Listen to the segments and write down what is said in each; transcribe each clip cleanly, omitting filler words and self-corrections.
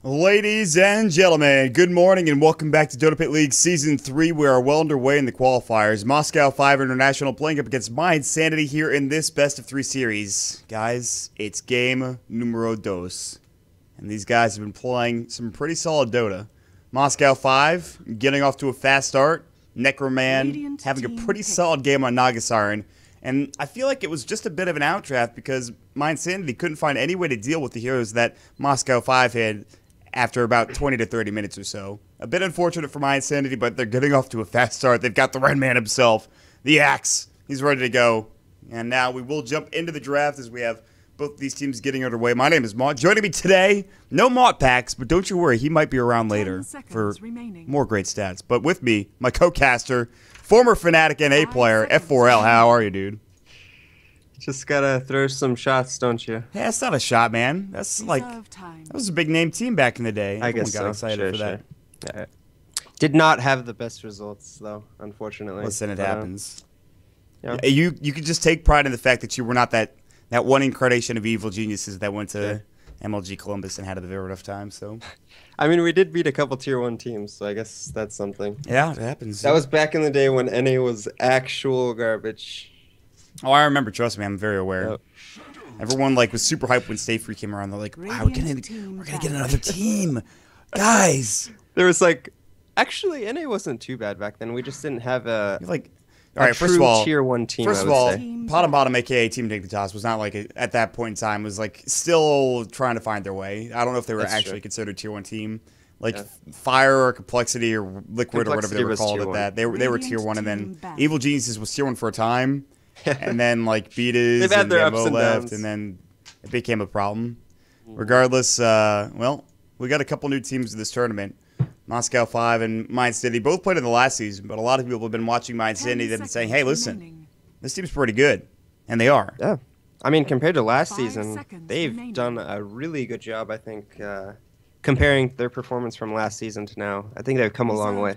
Ladies and gentlemen, good morning and welcome back to DotaPit League Season 3. We are well underway in the qualifiers. Moscow 5 International playing up against mYi here in this best-of-3 series. Guys, it's game numero dos. And these guys have been playing some pretty solid Dota. Moscow 5 getting off to a fast start. Necroman having a pretty solid game on Nagasiren. And I feel like it was just a bit of an outdraft because mYi couldn't find any way to deal with the heroes that Moscow 5 had after about 20 to 30 minutes or so. A bit unfortunate for mYi, but they're getting off to a fast start. They've got the Red Man himself, the Axe. He's ready to go. And now we will jump into the draft as we have both these teams getting underway. My name is Mott. Joining me today, no Mott packs, but don't you worry, he might be around later for more great stats. But with me, my co-caster, former Fnatic NA player, F4L. How are you, dude? Just gotta throw some shots, don't you? Yeah, it's not a shot, man. That's like, that was a big name team back in the day. I guess got excited for that. Yeah. Did not have the best results, though, unfortunately. Listen, it happens. Yeah. You could just take pride in the fact that you were not that one incarnation of evil geniuses that went to MLG Columbus and had a very rough time. So, I mean, we did beat a couple Tier 1 teams, so I guess that's something. Yeah, it happens. That was back in the day when NA was actual garbage. Oh, I remember. Trust me, I'm very aware. Yep. Everyone was super hyped when Stay Free came around. They're like, "Wow, we're gonna get another team, guys." There was actually NA wasn't too bad back then. We just didn't have a all right. First of all, Tier 1 team. First of all, Bottom, aka Team Dignitas, was not at that point in time was still trying to find their way. I don't know if they were actually considered Tier 1 team. Fire or Complexity or Liquid or whatever they were called at that. They were Tier 1, and then Evil Geniuses was Tier 1 for a time, and then Beatas and Demo left, and then it became a problem. Regardless, well, we got a couple new teams in this tournament. Moscow 5 and mYi both played in the last season, but a lot of people have been watching mYi that have been saying, hey, listen, this team's pretty good, and they are. Yeah. I mean, compared to last season, they've done a really good job, I think, comparing their performance from last season to now. I think they've come a long way.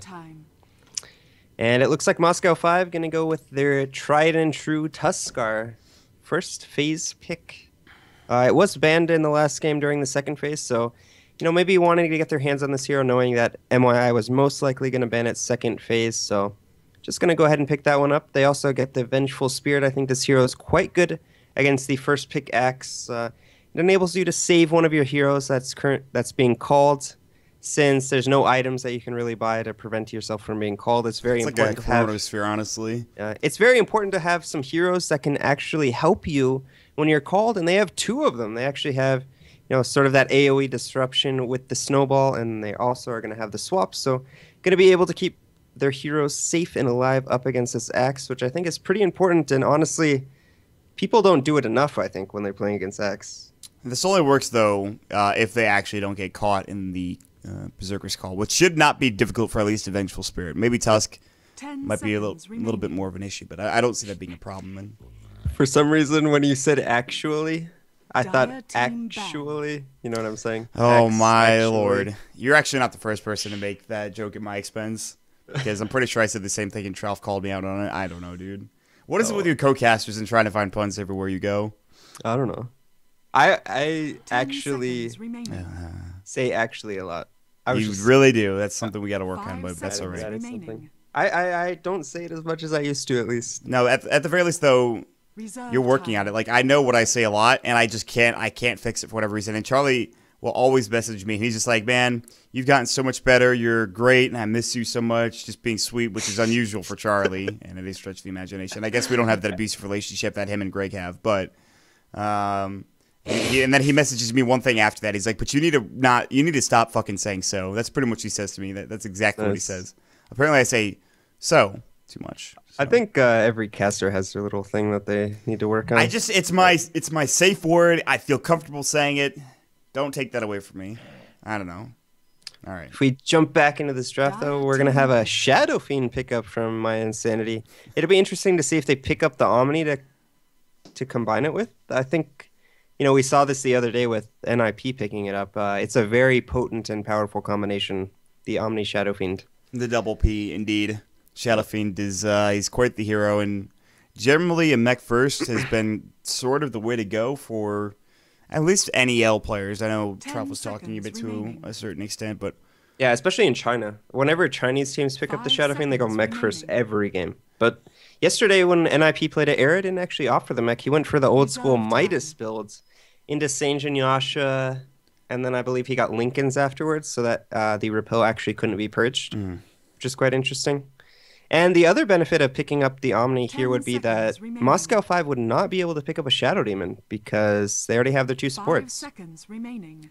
And it looks like Moscow 5 going to go with their tried and true Tuskar first phase pick. It was banned in the last game during the second phase, so maybe wanting to get their hands on this hero, knowing that mYi was most likely going to ban its second phase, so just going to go ahead and pick that one up. They also get the Vengeful Spirit. I think this hero is quite good against the first pick Axe. It enables you to save one of your heroes that's being called. Since there's no items that you can really buy to prevent yourself from being called, it's very important to have. Sphere, honestly. It's very important to have some heroes that can actually help you when you're called, and they have two of them. They actually have, sort of that AoE disruption with the snowball, and they also are going to have the swap. So, going to be able to keep their heroes safe and alive up against this Axe, which I think is pretty important. And honestly, people don't do it enough, I think, when they're playing against Axe. This only works, though, if they actually don't get caught in the Berserker's Call, which should not be difficult for at least a Vengeful Spirit. Maybe Tusk might be a little bit more of an issue, but I don't see that being a problem. And for some reason, when you said actually, I thought actually, you know what I'm saying? Oh my lord. You're actually not the first person to make that joke at my expense, because I'm pretty sure I said the same thing and Tralf called me out on it. I don't know, dude. What is it with your co-casters and trying to find puns everywhere you go? I don't know. I actually say actually a lot. You really do. That's something we got to work on, but that's all right. I don't say it as much as I used to, at least. No, at the very least, though, You're working on it. Like, I know what I say a lot, and I can't fix it for whatever reason. And Charlie will always message me. He's just like, man, you've gotten so much better. You're great, and I miss you so much. Just being sweet, which is unusual for Charlie, and it is stretch the imagination. I guess we don't have that abusive relationship that him and Greg have, but and then he messages me one thing after that. He's like, but you need to stop fucking saying so. That's pretty much what he says to me. That's exactly what he says. Apparently I say so too much. So. I think every caster has their little thing that they need to work on. It's my safe word. I feel comfortable saying it. Don't take that away from me. I don't know. All right. If we jump back into this draft, though, we're going to have a Shadow Fiend pickup from My Insanity. It'll be interesting to see if they pick up the Omni to combine it with. I think, we saw this the other day with NIP picking it up. It's a very potent and powerful combination, the Omni Shadow Fiend. The double P, indeed. Shadow Fiend is he's quite the hero, and generally a mech first has been sort of the way to go for at least NEL players. I know Trout was talking a bit to a certain extent, but yeah, especially in China. Whenever Chinese teams pick up the Shadow Fiend, they go mech first every game. But yesterday when NIP played at Era, didn't actually opt for the mech. He went for the old school Midas builds into Sanjin Yasha, and then I believe he got Lincoln's afterwards, so that the repel actually couldn't be purged, which is quite interesting. And the other benefit of picking up the Omni here would be that Moscow 5 would not be able to pick up a Shadow Demon because they already have their 2 supports.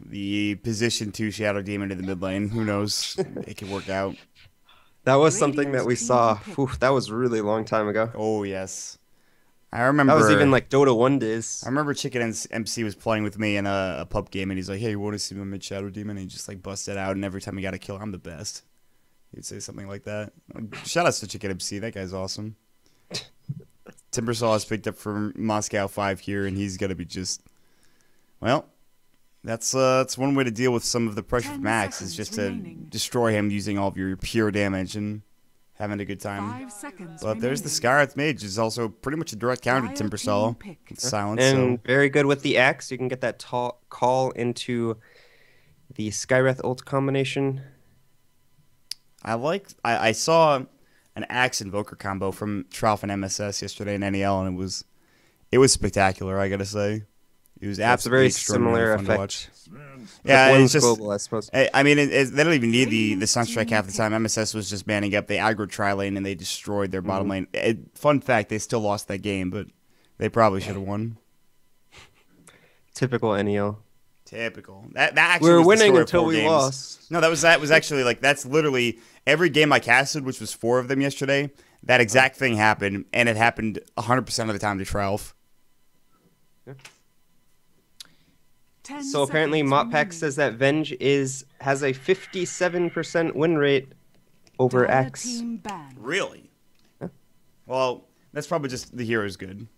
The position 2 Shadow Demon in the mid lane, who knows? It could work out. That was something that we saw. Oof, that was a really long time ago. Oh, yes. I remember. That was even like Dota 1 days. I remember Chicken MC was playing with me in a pub game, and he's like, hey, you want to see my mid Shadow Demon? And he just like busted out, and every time he got a kill, I'm the best. He'd say something like that. Shout out to Chicken MC. That guy's awesome. Timbersaw is picked up for Moscow 5 here, and he's going to be just... Well, that's one way to deal with some of the pressure from Max, is just to destroy him using all of your pure damage and having a good time. But there's the Skywrath Mage, is also pretty much a direct counter to Timbersaw. It's silence. And very good with the axe. You can get that call into the Skywrath ult combination. I saw an Axe Invoker combo from Trough and MSS yesterday in NEL, and it was spectacular, I gotta say. It was absolutely similar fun effect. to watch. Yeah, it's just global, I suppose. I mean, they don't even need the Sunstrike half the time. MSS was just manning up. They aggroed tri-lane, and they destroyed their bottom lane. Fun fact, they still lost that game, but they probably should have won. Typical NEL. Typical. That actually we were was winning until we lost. No, that was actually like, that's literally every game I casted, which was 4 of them yesterday. That exact thing happened, and it happened 100% of the time to Trough. Yeah. So apparently Moppak says that Venge has a 57% win rate over X. Really? Yeah. Well, that's probably just the hero's good.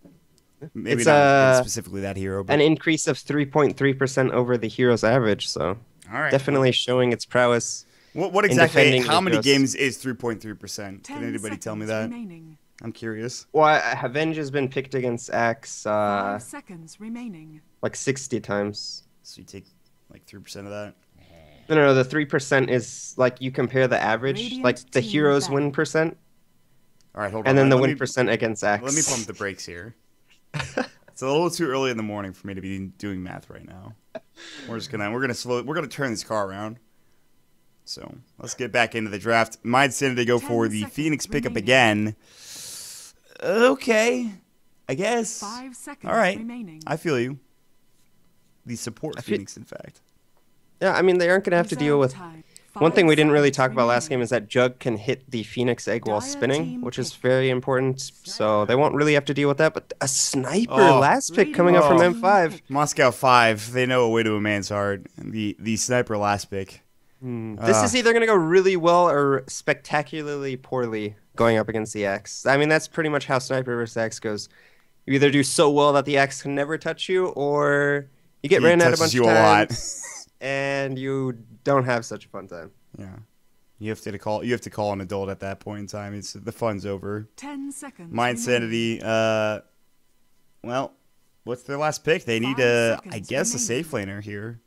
Maybe It's not specifically that hero, but an increase of 3.3% over the hero's average, so all right, definitely showing its prowess. What exactly? How many heroes. games is 3.3%? Can anybody tell me that? I'm curious. Well, Venge has been picked against Axe 5 seconds remaining. like 60 times. So you take like 3% of that. No, the 3% is like you compare the average, like the hero's win percent, All right, hold on. and then the Let win me- percent against Axe. Let me pump the brakes here. It's a little too early in the morning for me to be doing math right now. We're gonna turn this car around. So let's get back into the draft. My Insanity go for the Phoenix pickup again. Okay, I guess. 5 seconds All right, remaining. I feel you. The support Phoenix, in fact. Yeah, I mean, they aren't going to have to deal with... Time. One 5 thing we didn't really seconds talk about last remaining. game is that Jug can hit the Phoenix egg while Dire spinning, team which is pick. very important, so they won't really have to deal with that. But a sniper Oh. last pick coming up from Oh. M5. Moscow 5, they know a way to a man's heart. The sniper last pick. This is either going to go really well or spectacularly poorly going up against the X. I mean, that's pretty much how Sniper versus X goes. You either do so well that the X can never touch you, or you get He ran out a touches bunch of you a lot. times, and you don't have such a fun time. Yeah. You have to call an adult at that point in time. The fun's over. 10 seconds. My remaining. Insanity, well, what's their last pick? They need 5 I seconds guess, a remaining. safe laner here.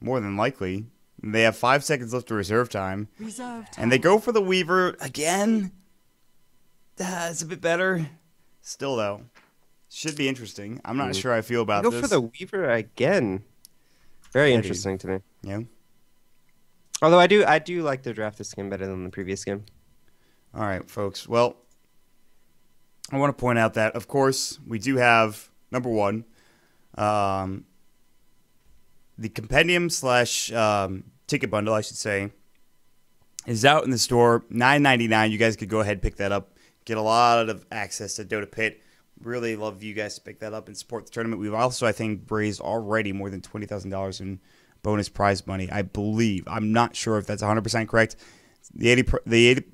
More than likely. They have 5 seconds left to reserve time. Reserve time. And they go for the Weaver again. It's a bit better. Still, though, Should be interesting. I'm not sure how I feel about Go this. for the Weaver again. Very interesting to me. Yeah. Although I do like the draft this game better than the previous game. All right, folks. Well, I want to point out that, of course, we do have, number one, the compendium slash ticket bundle, I should say, is out in the store. $9.99. You guys could go ahead and pick that up. Get a lot of access to DotaPit. Really love you guys to pick that up and support the tournament. We've also, I think, raised already more than $20,000 in bonus prize money, I believe. I'm not sure if that's 100% correct. The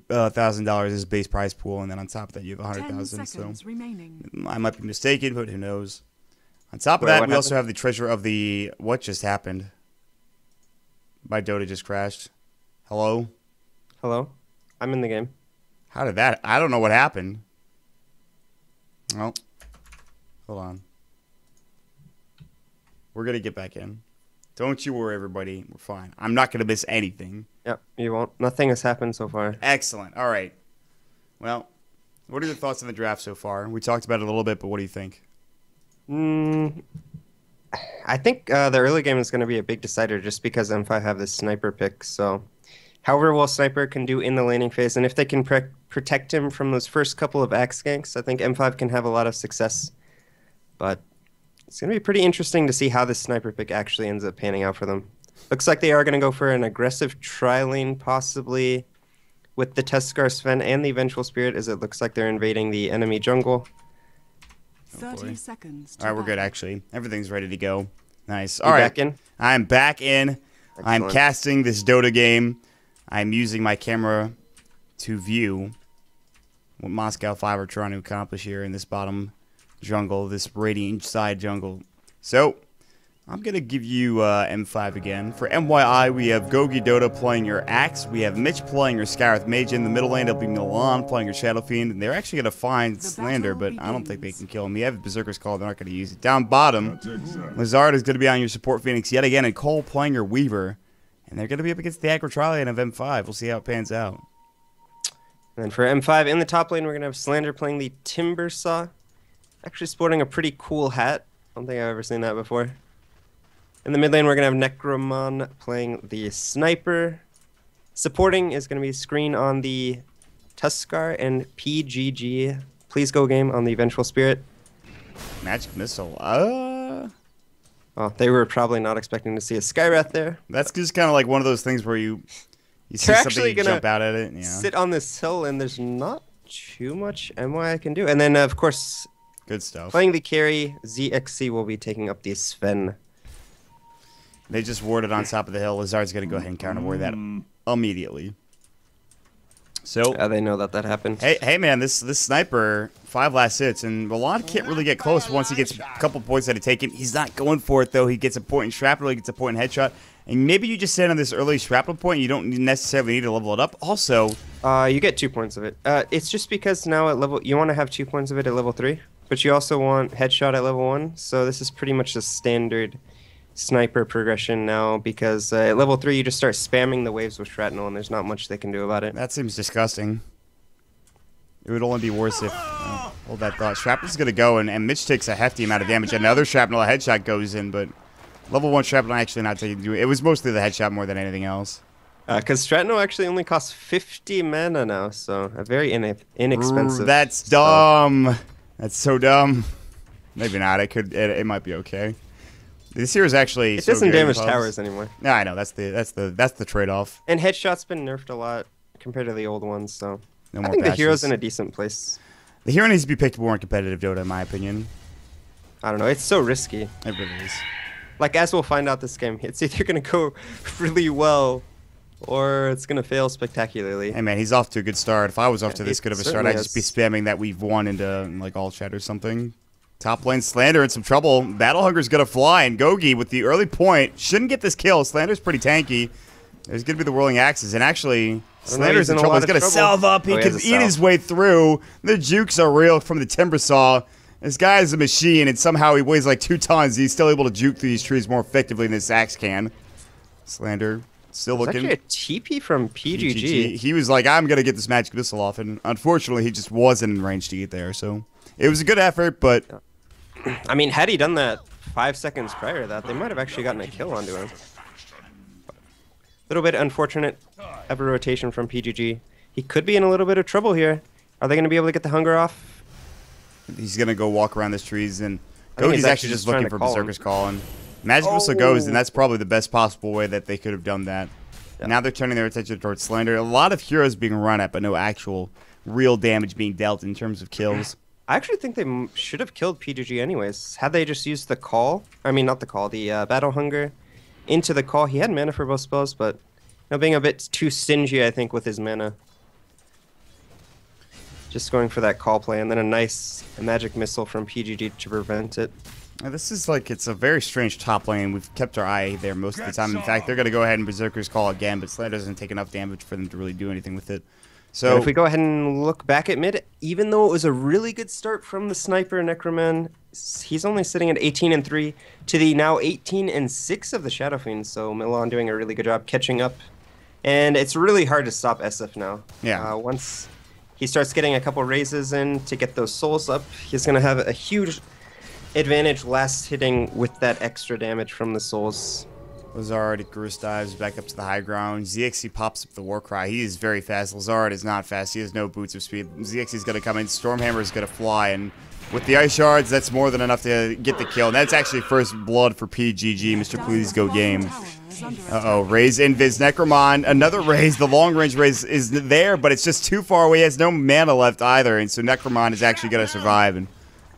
$80,000 is base prize pool, and then on top of that, you have 100,000. So remaining. I might be mistaken, but who knows? On top of that, we also have the treasure of the what just happened. My Dota just crashed. Hello? Hello? I'm in the game. How did that? I don't know what happened. Oh, hold on. We're going to get back in. Don't you worry, everybody. We're fine. I'm not going to miss anything. Yep, you won't. Nothing has happened so far. Excellent. All right. Well, what are your thoughts on the draft so far? We talked about it a little bit, but what do you think? I think the early game is going to be a big decider just because M5 have this sniper pick. So, however well Sniper can do in the laning phase, and if they can protect him from those first couple of axe ganks, I think M5 can have a lot of success. But it's going to be pretty interesting to see how this Sniper pick actually ends up panning out for them. Looks like they are going to go for an aggressive tri-lane, possibly with the Tuskar Sven and the Vengeful Spirit, as it looks like they're invading the enemy jungle. 30 seconds. All right, we're good, actually. Everything's ready to go. Nice. All right. Back in? I'm back in. Excellent. I'm casting this Dota game. I'm using my camera to view what Moscow 5 are trying to accomplish here in this bottom jungle, this radiant side jungle. So, I'm going to give you M5 again. For mYi, we have Gogi Dota playing your Axe. We have Mitch playing your Skywrath Mage. In the middle lane, it'll be Milan playing your Shadow Fiend. And they're actually going to find Slander, but I don't think they can kill him. You have Berserker's Call. They're not going to use it. Down bottom, Lazard is going to be on your Support Phoenix yet again, and Cole playing your Weaver. And they're going to be up against the aggro tri-lane of M5. We'll see how it pans out. And for M5, in the top lane, we're going to have Slander playing the Timber Saw. Actually sporting a pretty cool hat. I don't think I've ever seen that before. In the mid lane, we're going to have Necromon playing the Sniper. Supporting is going to be Screen on the Tuskar and PGG. Please go game on the Vengeful Spirit. Magic Missile. Oh, they were probably not expecting to see a Skywrath there. That's just kind of like one of those things where you see something, you jump out at it. Yeah. Sit on this hill, and there's not too much mY can do. And then, of course, good stuff. Playing the carry, ZXC will be taking up the Sven. They just warded on top of the hill. Lazard's going to go ahead and counter ward that immediately. So they know that happened. Hey, man, this Sniper, 5 last hits, and Milan can't really get close once he gets a couple points that are taken. He's not going for it, though. He gets a point in shrapnel, he gets a point in headshot. And maybe you just stand on this early shrapnel point. You don't necessarily need to level it up. Also, you get 2 points of it. It's just because now at level, you want to have 2 points of it at level 3, but you also want headshot at level 1. So this is pretty much the standard Sniper progression now, because at level 3 you just start spamming the waves with shrapnel, and there's not much they can do about it. That seems disgusting. It would only be worse if... hold that thought. Shrapnel's going to go, and Mitch takes a hefty amount of damage. Another shrapnel, a headshot goes in, but level 1 shrapnel actually not taking... It was mostly the headshot more than anything else. Because shrapnel actually only costs 50 mana now, so a very inexpensive... That's dumb. That's so dumb. Maybe not. It might be okay. This here is actually... It doesn't damage towers anymore. No, I know. That's the trade-off. And headshot's been nerfed a lot compared to the old ones, so... No I more think patches. the hero's in a decent place. The hero needs to be picked more in competitive Dota, in my opinion. I don't know. It's so risky. It really is. Like, as we'll find out this game, it's either going to go really well or it's going to fail spectacularly. Hey, man, he's off to a good start. If I was off to this good of a start, I'd just be spamming that we've won into, like, all chat or something. Top lane, Slander in some trouble. Battle Hunger's going to fly, and Gogi with the early point shouldn't get this kill. Slander's pretty tanky. There's going to be the whirling axes, and actually, Slander's in trouble. He's going to salve up. He can eat his way through. The jukes are real from the Timber Saw. This guy is a machine, and somehow he weighs like 2 tons. He's still able to juke through these trees more effectively than this axe can. Slander still looking. It's actually a TP from PGG. He was like, I'm going to get this magic missile off, and unfortunately, he just wasn't in range to get there. So it was a good effort, but I mean, had he done that 5 seconds prior to that, they might have actually gotten a kill onto him. A little bit unfortunate of a rotation from PGG. He could be in a little bit of trouble here. Are they going to be able to get the hunger off? He's going to go walk around the trees, and He's Goji's actually just looking for Berserker's Call. And Magic Missile goes, and that's probably the best possible way that they could have done that. Yeah. Now they're turning their attention towards Slender. A lot of heroes being run at, but no actual real damage being dealt in terms of kills. I actually think they should have killed PGG anyways. Had they just used the call, I mean not the call, the Battle Hunger into the call. He had mana for both spells, but being a bit too stingy, I think, with his mana. Just going for that call play, and then a nice Magic Missile from PGG to prevent it. This is like, it's a very strange top lane. We've kept our eye there most of the time. In fact, they're going to go ahead and Berserker's Call again, but Slender doesn't take enough damage for them to really do anything with it. So and if we go ahead and look back at mid, even though it was a really good start from the Sniper Necroman, he's only sitting at 18-3 to the now 18-6 of the Shadow Fiend. So Milan doing a really good job catching up. And it's really hard to stop SF now. Yeah. Once he starts getting a couple raises in to get those souls up, he's going to have a huge advantage last hitting with that extra damage from the souls. Lazard at Garrus dives back up to the high ground. ZXC pops up the Warcry. He is very fast. Lazard is not fast. He has no boots of speed. ZXC is going to come in. Stormhammer is going to fly. And with the Ice Shards, that's more than enough to get the kill. And that's actually first blood for PGG. Mr. Please Go game. Uh-oh. Raise Invis. Necromon. Another raise. The long range raise is there, but it's just too far away. He has no mana left either. And so Necromon is actually going to survive. And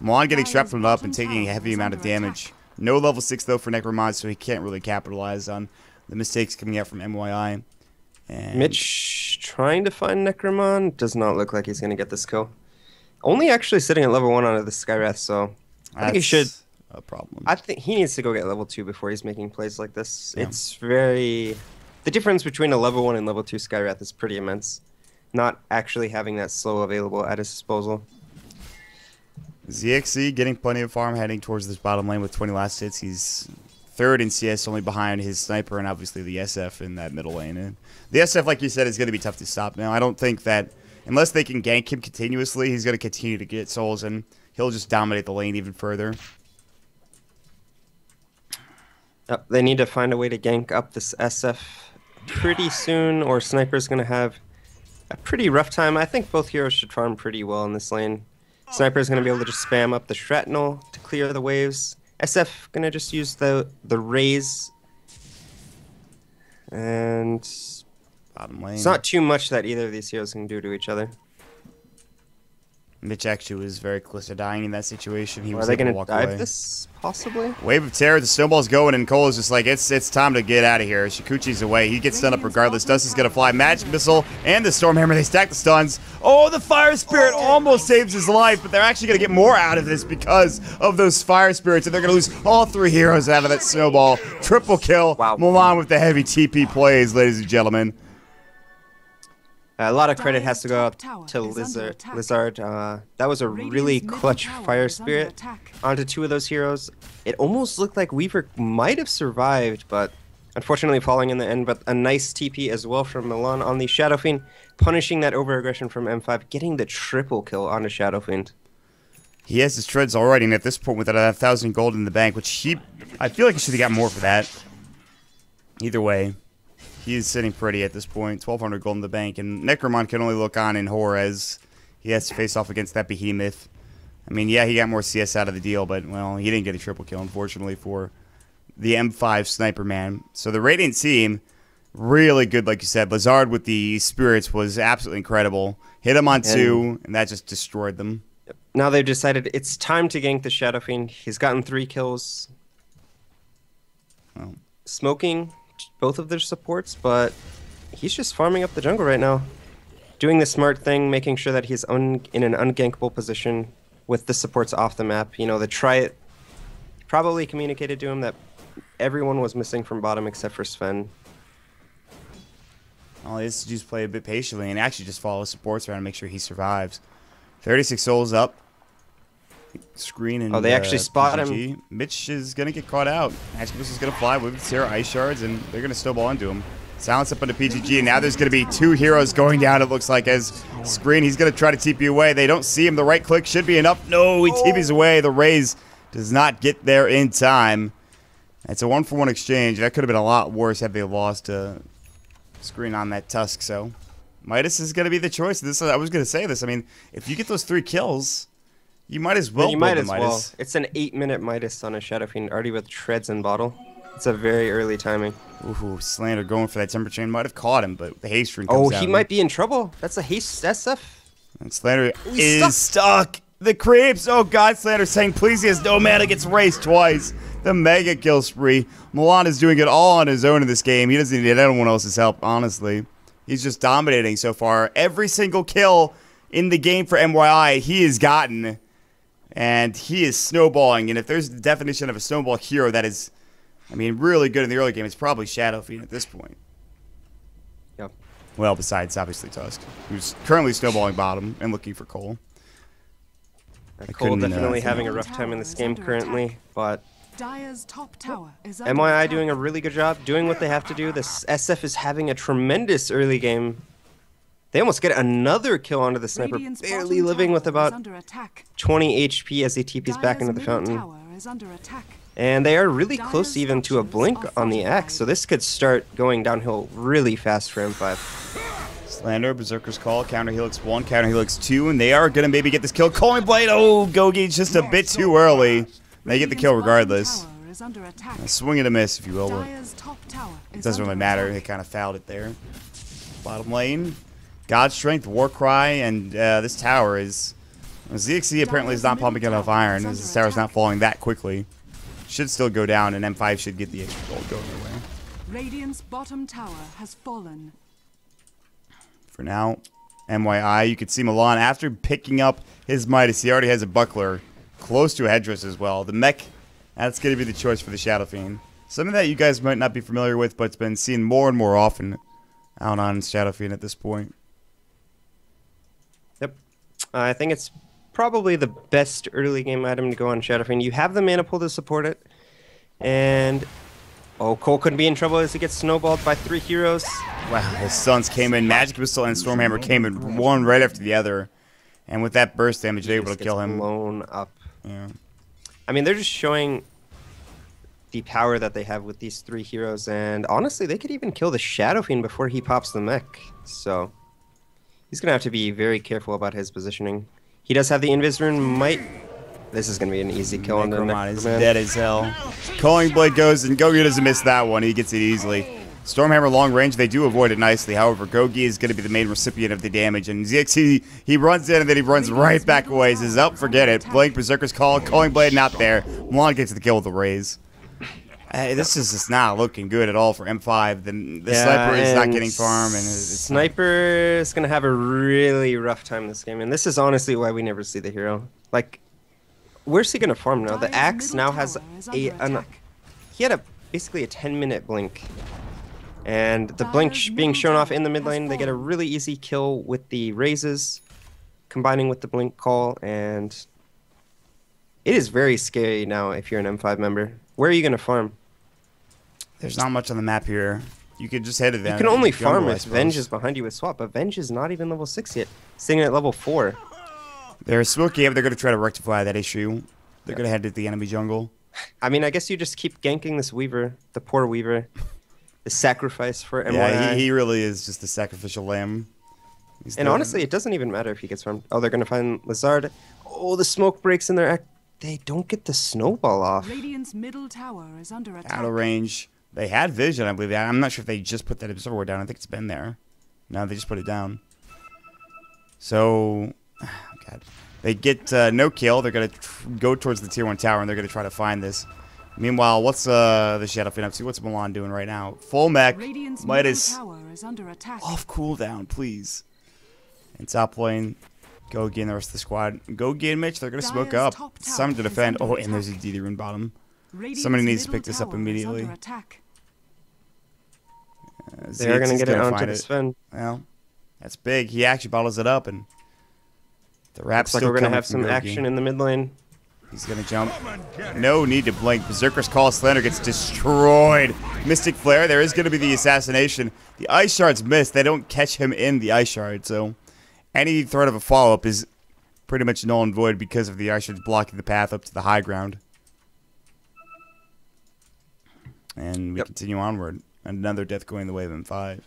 Milan getting shrapnelled up and taking a heavy amount of damage. No level 6 though for Necromon, so he can't really capitalize on the mistakes coming out from mYi. And Mitch trying to find Necromon. Does not look like he's going to get this kill. Only actually sitting at level 1 out of the Skywrath, so I think he should. A problem. I think he needs to go get level 2 before he's making plays like this. Yeah. It's very... The difference between a level 1 and level 2 Skywrath is pretty immense. Not actually having that slow available at his disposal. ZXC getting plenty of farm, heading towards this bottom lane with 20 last hits. He's third in CS, only behind his Sniper and obviously the SF in that middle lane. And the SF, like you said, is going to be tough to stop now. I don't think that, unless they can gank him continuously, he's going to continue to get souls, and he'll just dominate the lane even further. They need to find a way to gank up this SF pretty soon, or Sniper's going to have a pretty rough time. I think both heroes should farm pretty well in this lane. Sniper's going to be able to just spam up the Shrapnel to clear the waves. SF going to just use the raise. And bottom lane. It's not too much that either of these heroes can do to each other. Mitch actually was very close to dying in that situation. He Are was they going to dive this, possibly? Wave of Terror, the snowball's going, and Cole is just like, it's time to get out of here. Shikuchi's away. He gets stunned up regardless. Dusty's going to fly. Magic Missile and the Stormhammer. They stack the stuns. Oh, the Fire Spirit almost saves his life, but they're actually going to get more out of this because of those Fire Spirits, and they're going to lose all 3 heroes out of that snowball. Triple kill. Wow. Milan with the heavy TP plays, ladies and gentlemen. A lot of credit has to go out to Lizard. That was a really clutch Fire Spirit onto 2 of those heroes. It almost looked like Weaver might have survived, but unfortunately falling in the end. But a nice TP as well from Milan on the Shadow Fiend, punishing that over-aggression from M5, getting the triple kill on the Shadow Fiend. He has his treads already, and at this point with 1,000 gold in the bank, which I feel like he should have got more for that. Either way. He is sitting pretty at this point. 1,200 gold in the bank. And Necromon can only look on in horror as he has to face off against that behemoth. I mean, yeah, he got more CS out of the deal, but, well, he didn't get a triple kill, unfortunately, for the M5 Sniper Man. So the Radiant team, really good, like you said. Lazard with the Spirits was absolutely incredible. Hit him on 2, and that just destroyed them. Now they've decided it's time to gank the Shadow Fiend. He's gotten 3 kills. Well, smoking both of their supports, but he's just farming up the jungle right now. Doing the smart thing, making sure that he's in an ungankable position with the supports off the map. You know, the Try probably communicated to him that everyone was missing from bottom except for Sven. All he has to do is play a bit patiently and actually just follow supports around and make sure he survives. 36 souls up. Screen and they actually spot PGG. him. Mitch is going to get caught out. Ashbus is going to fly with Sarah Ice Shards, and they're going to snowball into him. Silence up onto PGG, and now there's going to be 2 heroes going down, it looks like, as Screen, he's going to try to TP away. They don't see him. The right click should be enough. No, he TPs away. The raise does not get there in time. It's a 1-for-1 exchange. That could have been a lot worse had they lost a screen on that Tusk. So Midas is going to be the choice. I was going to say this. I mean, if you get those 3 kills, you might as well. You might as well. It's an 8-minute Midas on a Shadow Fiend already with treads in bottle. It's a very early timing. Ooh, Slander going for that Temper Chain. Might have caught him, but the haste rune comes out. Oh, he might be in trouble. That's a haste SF. And Slander is stuck. The creeps. Oh, God, Slander saying, please, he has no mana. Gets raced twice. The mega kill spree. Milan is doing it all on his own in this game. He doesn't need anyone else's help, honestly. He's just dominating so far. Every single kill in the game for mYi, he has gotten. And he is snowballing. And if there's the definition of a snowball hero that is, I mean, really good in the early game, it's probably Shadow Fiend at this point. Yep. Well, besides, obviously, Tusk, who's currently snowballing bottom and looking for Cole. Cole definitely having a rough time in this game currently, but mYi doing a really good job doing what they have to do. This SF is having a tremendous early game. They almost get another kill onto the sniper, barely living with about 20 HP as he TPs back into the fountain. And they are really close even to a blink on the X, so this could start going downhill really fast for M5. Slander, Berserker's Call, counter helix 1, counter helix 2, and they are going to maybe get this kill. Calling Blade, oh, Gogi just a bit too early. They get the kill regardless. A swing and a miss, if you will, but it doesn't really matter. They kind of fouled it there. Bottom lane, God Strength, Warcry, and this tower is... ZXC apparently is not pumping enough iron, as this tower's not falling that quickly. Should still go down, and M5 should get the extra gold going their way. Radiant's bottom tower has fallen. For now, mYi, you can see Milan, after picking up his Midas, he already has a buckler close to a headdress as well. The mech, that's going to be the choice for the Shadow Fiend. Something that you guys might not be familiar with, but it's been seen more and more often out on Shadow Fiend at this point. Yep. I think it's probably the best early game item to go on Shadow Fiend. You have the mana pool to support it. And, oh, Cole could be in trouble as he gets snowballed by 3 heroes. Wow, his Suns came in. Magic Missile and Stormhammer came in one right after the other. And with that burst damage, they're able to kill him. Blown up. Yeah. I mean, they're just showing the power that they have with these 3 heroes. And honestly, they could even kill the Shadow Fiend before he pops the mech. So he's going to have to be very careful about his positioning. He does have the Invis rune. This is going to be an easy kill on the Necroman is dead as hell. Calling Blade goes, and Gogi doesn't miss that one. He gets it easily. Stormhammer long range, they do avoid it nicely. However, Gogi is going to be the main recipient of the damage. And ZXC, he runs in and then he runs right back away. He says, oh, forget it. Blink, Berserker's Call, Calling Blade not there. Milan gets the kill with the raise. This is just not looking good at all for M5. The sniper is not getting farm. And sniper is going to have a really rough time this game. And this is honestly why we never see the hero. Like, where's he going to farm now? The Axe now has he had basically a 10-minute blink. And the blink being shown off in the mid lane, they get a really easy kill with the raises, combining with the blink call, and it is very scary now if you're an M5 member. Where are you going to farm? There's not much on the map here. You could just head to them. You can only farm if Venge is behind you with swap, but Venge is not even level 6 yet, sitting at level 4. They're smoky, but they're going to try to rectify that issue. They're going to head to the enemy jungle. I mean, I guess you just keep ganking this Weaver, the poor Weaver. The sacrifice for mYi. Yeah, he really is just the sacrificial lamb. And honestly, it doesn't even matter if he gets farmed. Oh, they're going to find Lizard. Oh, the smoke breaks in their... They don't get the snowball off. Radiant's middle tower is under attack. Out of range. They had vision, I believe. I'm not sure if they just put that observer down. I think it's been there. No, they just put it down. So... God. They get no kill. They're going to go towards the tier 1 tower, and they're going to try to find this. Meanwhile, what's the Shadow Fiend up to? What's Milan doing right now? Full mech. Midas off cooldown, please. In top lane, Gogi and the rest of the squad. Gogi and Mitch, they're going to smoke up. It's time to defend. Oh, and there's a DD rune bottom. Somebody needs to pick this up immediately. They're going to get it onto the Sven. Well, that's big. He actually bottles it up, and the rap's looks like we're going to have some action in the mid lane. He's going to jump. No need to blink. Berserker's Call. Slander gets destroyed. Mystic Flare. There is going to be the assassination. The Ice Shards miss. They don't catch him in the Ice Shard. So any threat of a follow-up is pretty much null and void because of the Ice Shards blocking the path up to the high ground. And we continue onward. Another death going the way of M5.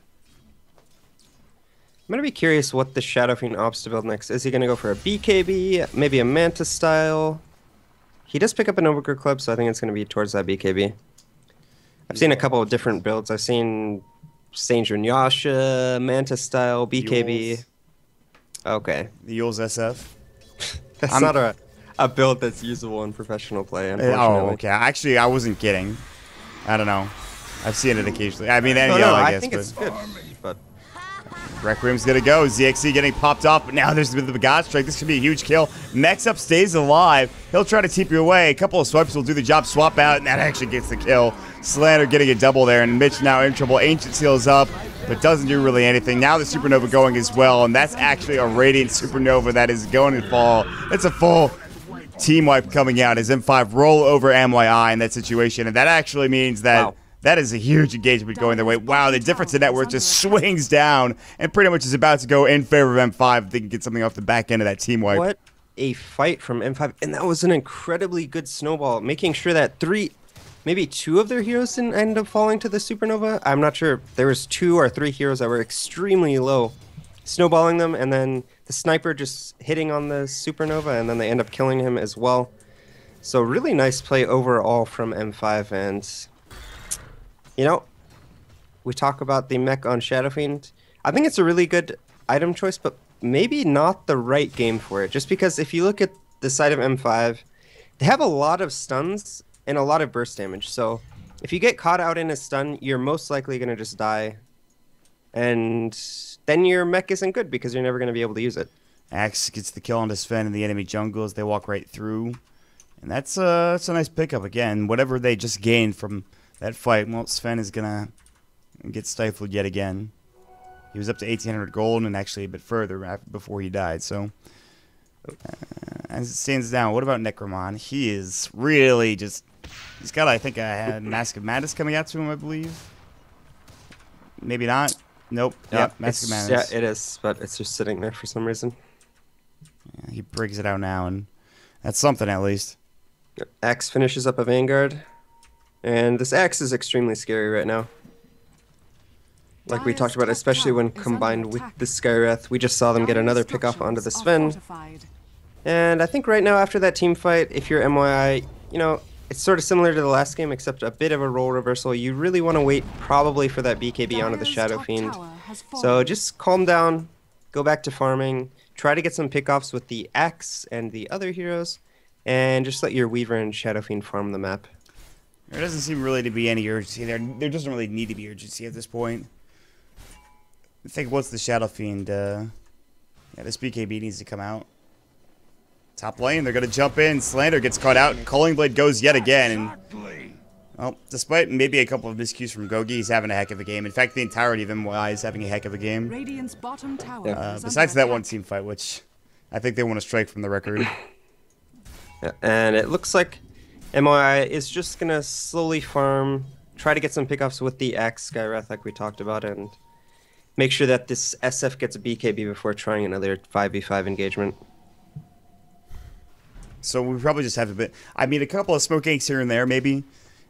I'm going to be curious what the Shadow Fiend opts to build next. Is he going to go for a BKB, maybe a Manta style? He does pick up an Ogre Club, so I think it's going to be towards that BKB. I've seen a couple of different builds. I've seen Saint Yasha, Manta style, BKB. Yules. Okay. The Yules SF. That's not a build that's usable in professional play, unfortunately. Oh, okay. Actually, I wasn't kidding. I don't know. I've seen it occasionally. I mean, No, I guess. I think it's good, but... Requiem's gonna go. ZXC getting popped off, but now there's a bit of a God Strike. This could be a huge kill. Mechs up stays alive. He'll try to TP away. A couple of swipes will do the job. Swap out, and that actually gets the kill. Slander getting a double there, and Mitch now in trouble. Ancient seals up, but doesn't do really anything. Now the Supernova going as well, and that's actually a Radiant Supernova that is going to fall. It's a full team wipe coming out as M5 roll over mYi in that situation, and that actually means that... Wow. That is a huge engagement going their way. Wow, the difference in net worth just swings down and pretty much is about to go in favor of M5 if they can get something off the back end of that team wipe. What a fight from M5. And that was an incredibly good snowball, making sure that maybe two of their heroes didn't end up falling to the Supernova. I'm not sure. There was 2 or 3 heroes that were extremely low, snowballing them, and then the sniper just hitting on the Supernova, and then they end up killing him as well. So really nice play overall from M5, and... You know, we talk about the mech on Shadow Fiend. I think it's a really good item choice, but maybe not the right game for it. Just because if you look at the side of M5, they have a lot of stuns and a lot of burst damage. So if you get caught out in a stun, you're most likely going to just die. And then your mech isn't good because you're never going to be able to use it. Axe gets the kill on Sven in the enemy jungle as they walk right through. And that's a nice pickup again. Whatever they just gained from... that fight, well, Sven is gonna get stifled yet again. He was up to 1,800 gold and actually a bit further before he died, so... as it stands now, what about Necromon? He is really just... He's got, I think, a Mask of Madness coming out to him, I believe. Maybe not. Nope. Yeah, Mask of Madness. Yeah, it is, but it's just sitting there for some reason. Yeah, he breaks it out now, and that's something at least. Axe finishes up a Vanguard. And this Axe is extremely scary right now. Like we talked about, especially when combined with the Skywrath. We just saw them get another pick-off onto the Sven. And I think right now, after that team fight, if you're mYi, you know, it's sort of similar to the last game, except a bit of a role reversal. You really want to wait probably for that BKB onto the Shadow Fiend. So just calm down, go back to farming, try to get some pick-offs with the Axe and the other heroes, and just let your Weaver and Shadow Fiend farm the map. There doesn't seem really to be any urgency there. There doesn't really need to be urgency at this point. I think once the Shadow Fiend, yeah, this BKB needs to come out. Top lane, they're going to jump in. Slander gets caught out. Culling Blade goes yet again. And, well, despite maybe a couple of miscues from Gogi, he's having a heck of a game. In fact, the entirety of mYi is having a heck of a game. Radiant's bottom tower Besides that one team fight, which I think they want to strike from the record. Yeah, and it looks like mYi is just going to slowly farm, try to get some pickoffs with the Axe Skywrath like we talked about, and make sure that this SF gets a BKB before trying another 5v5 engagement. So we probably just have a bit... I mean, a couple of smoke eggs here and there, maybe.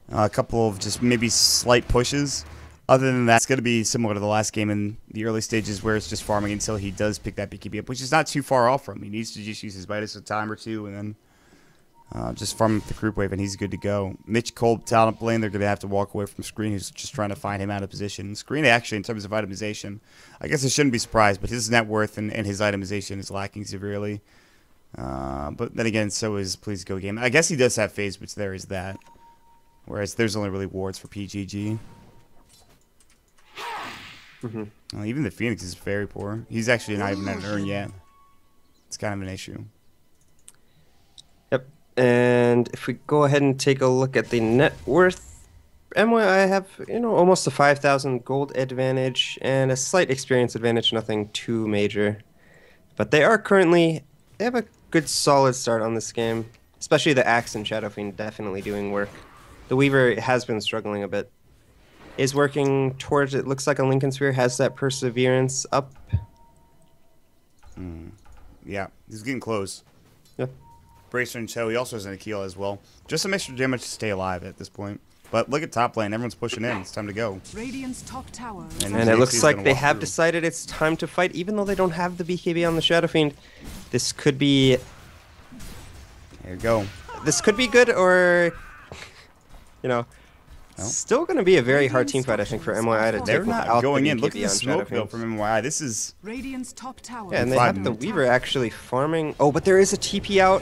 A couple of just maybe slight pushes. Other than that, it's going to be similar to the last game in the early stages where it's just farming until he does pick that BKB up, which is not too far off from him. He needs to just use his Midas a time or two and then... just farm the group wave, and he's good to go. Mitch Kolb, talent lane, they're going to have to walk away from Screen, who's just trying to find him out of position. Screen, actually, in terms of itemization, I guess I shouldn't be surprised, but his net worth and his itemization is lacking severely. But then again, so is Please Go Game. I guess he does have phase, but there is that. Whereas there's only really wards for PGG. Even the Phoenix is very poor. He's actually not even at an urn yet. It's kind of an issue. Yep. And if we go ahead and take a look at the net worth, mYi have, you know, almost a 5,000 gold advantage and a slight experience advantage, nothing too major. But they have a good solid start on this game, especially the Axe and Shadow Fiend definitely doing work. The Weaver has been struggling a bit. Is working towards, it looks like a Lincoln Sphere has that Perseverance up. Yeah, he's getting close. Yeah. Bracer and Cho, he also has an Akila as well. Just some extra damage to stay alive at this point. But look at top lane. Everyone's pushing in. It's time to go. Radiant's top tower. And it looks like they have decided it's time to fight, even though they don't have the BKB on the Shadow Fiend. This could be... There you go. This could be good, or... You know... Still going to be a very hard team fight, I think, for mYi to take. They're not going in. Look at the smoke kill from mYi. This is... Radiant's top tower. Yeah, and they have the Weaver actually farming. Oh, but there is a TP out.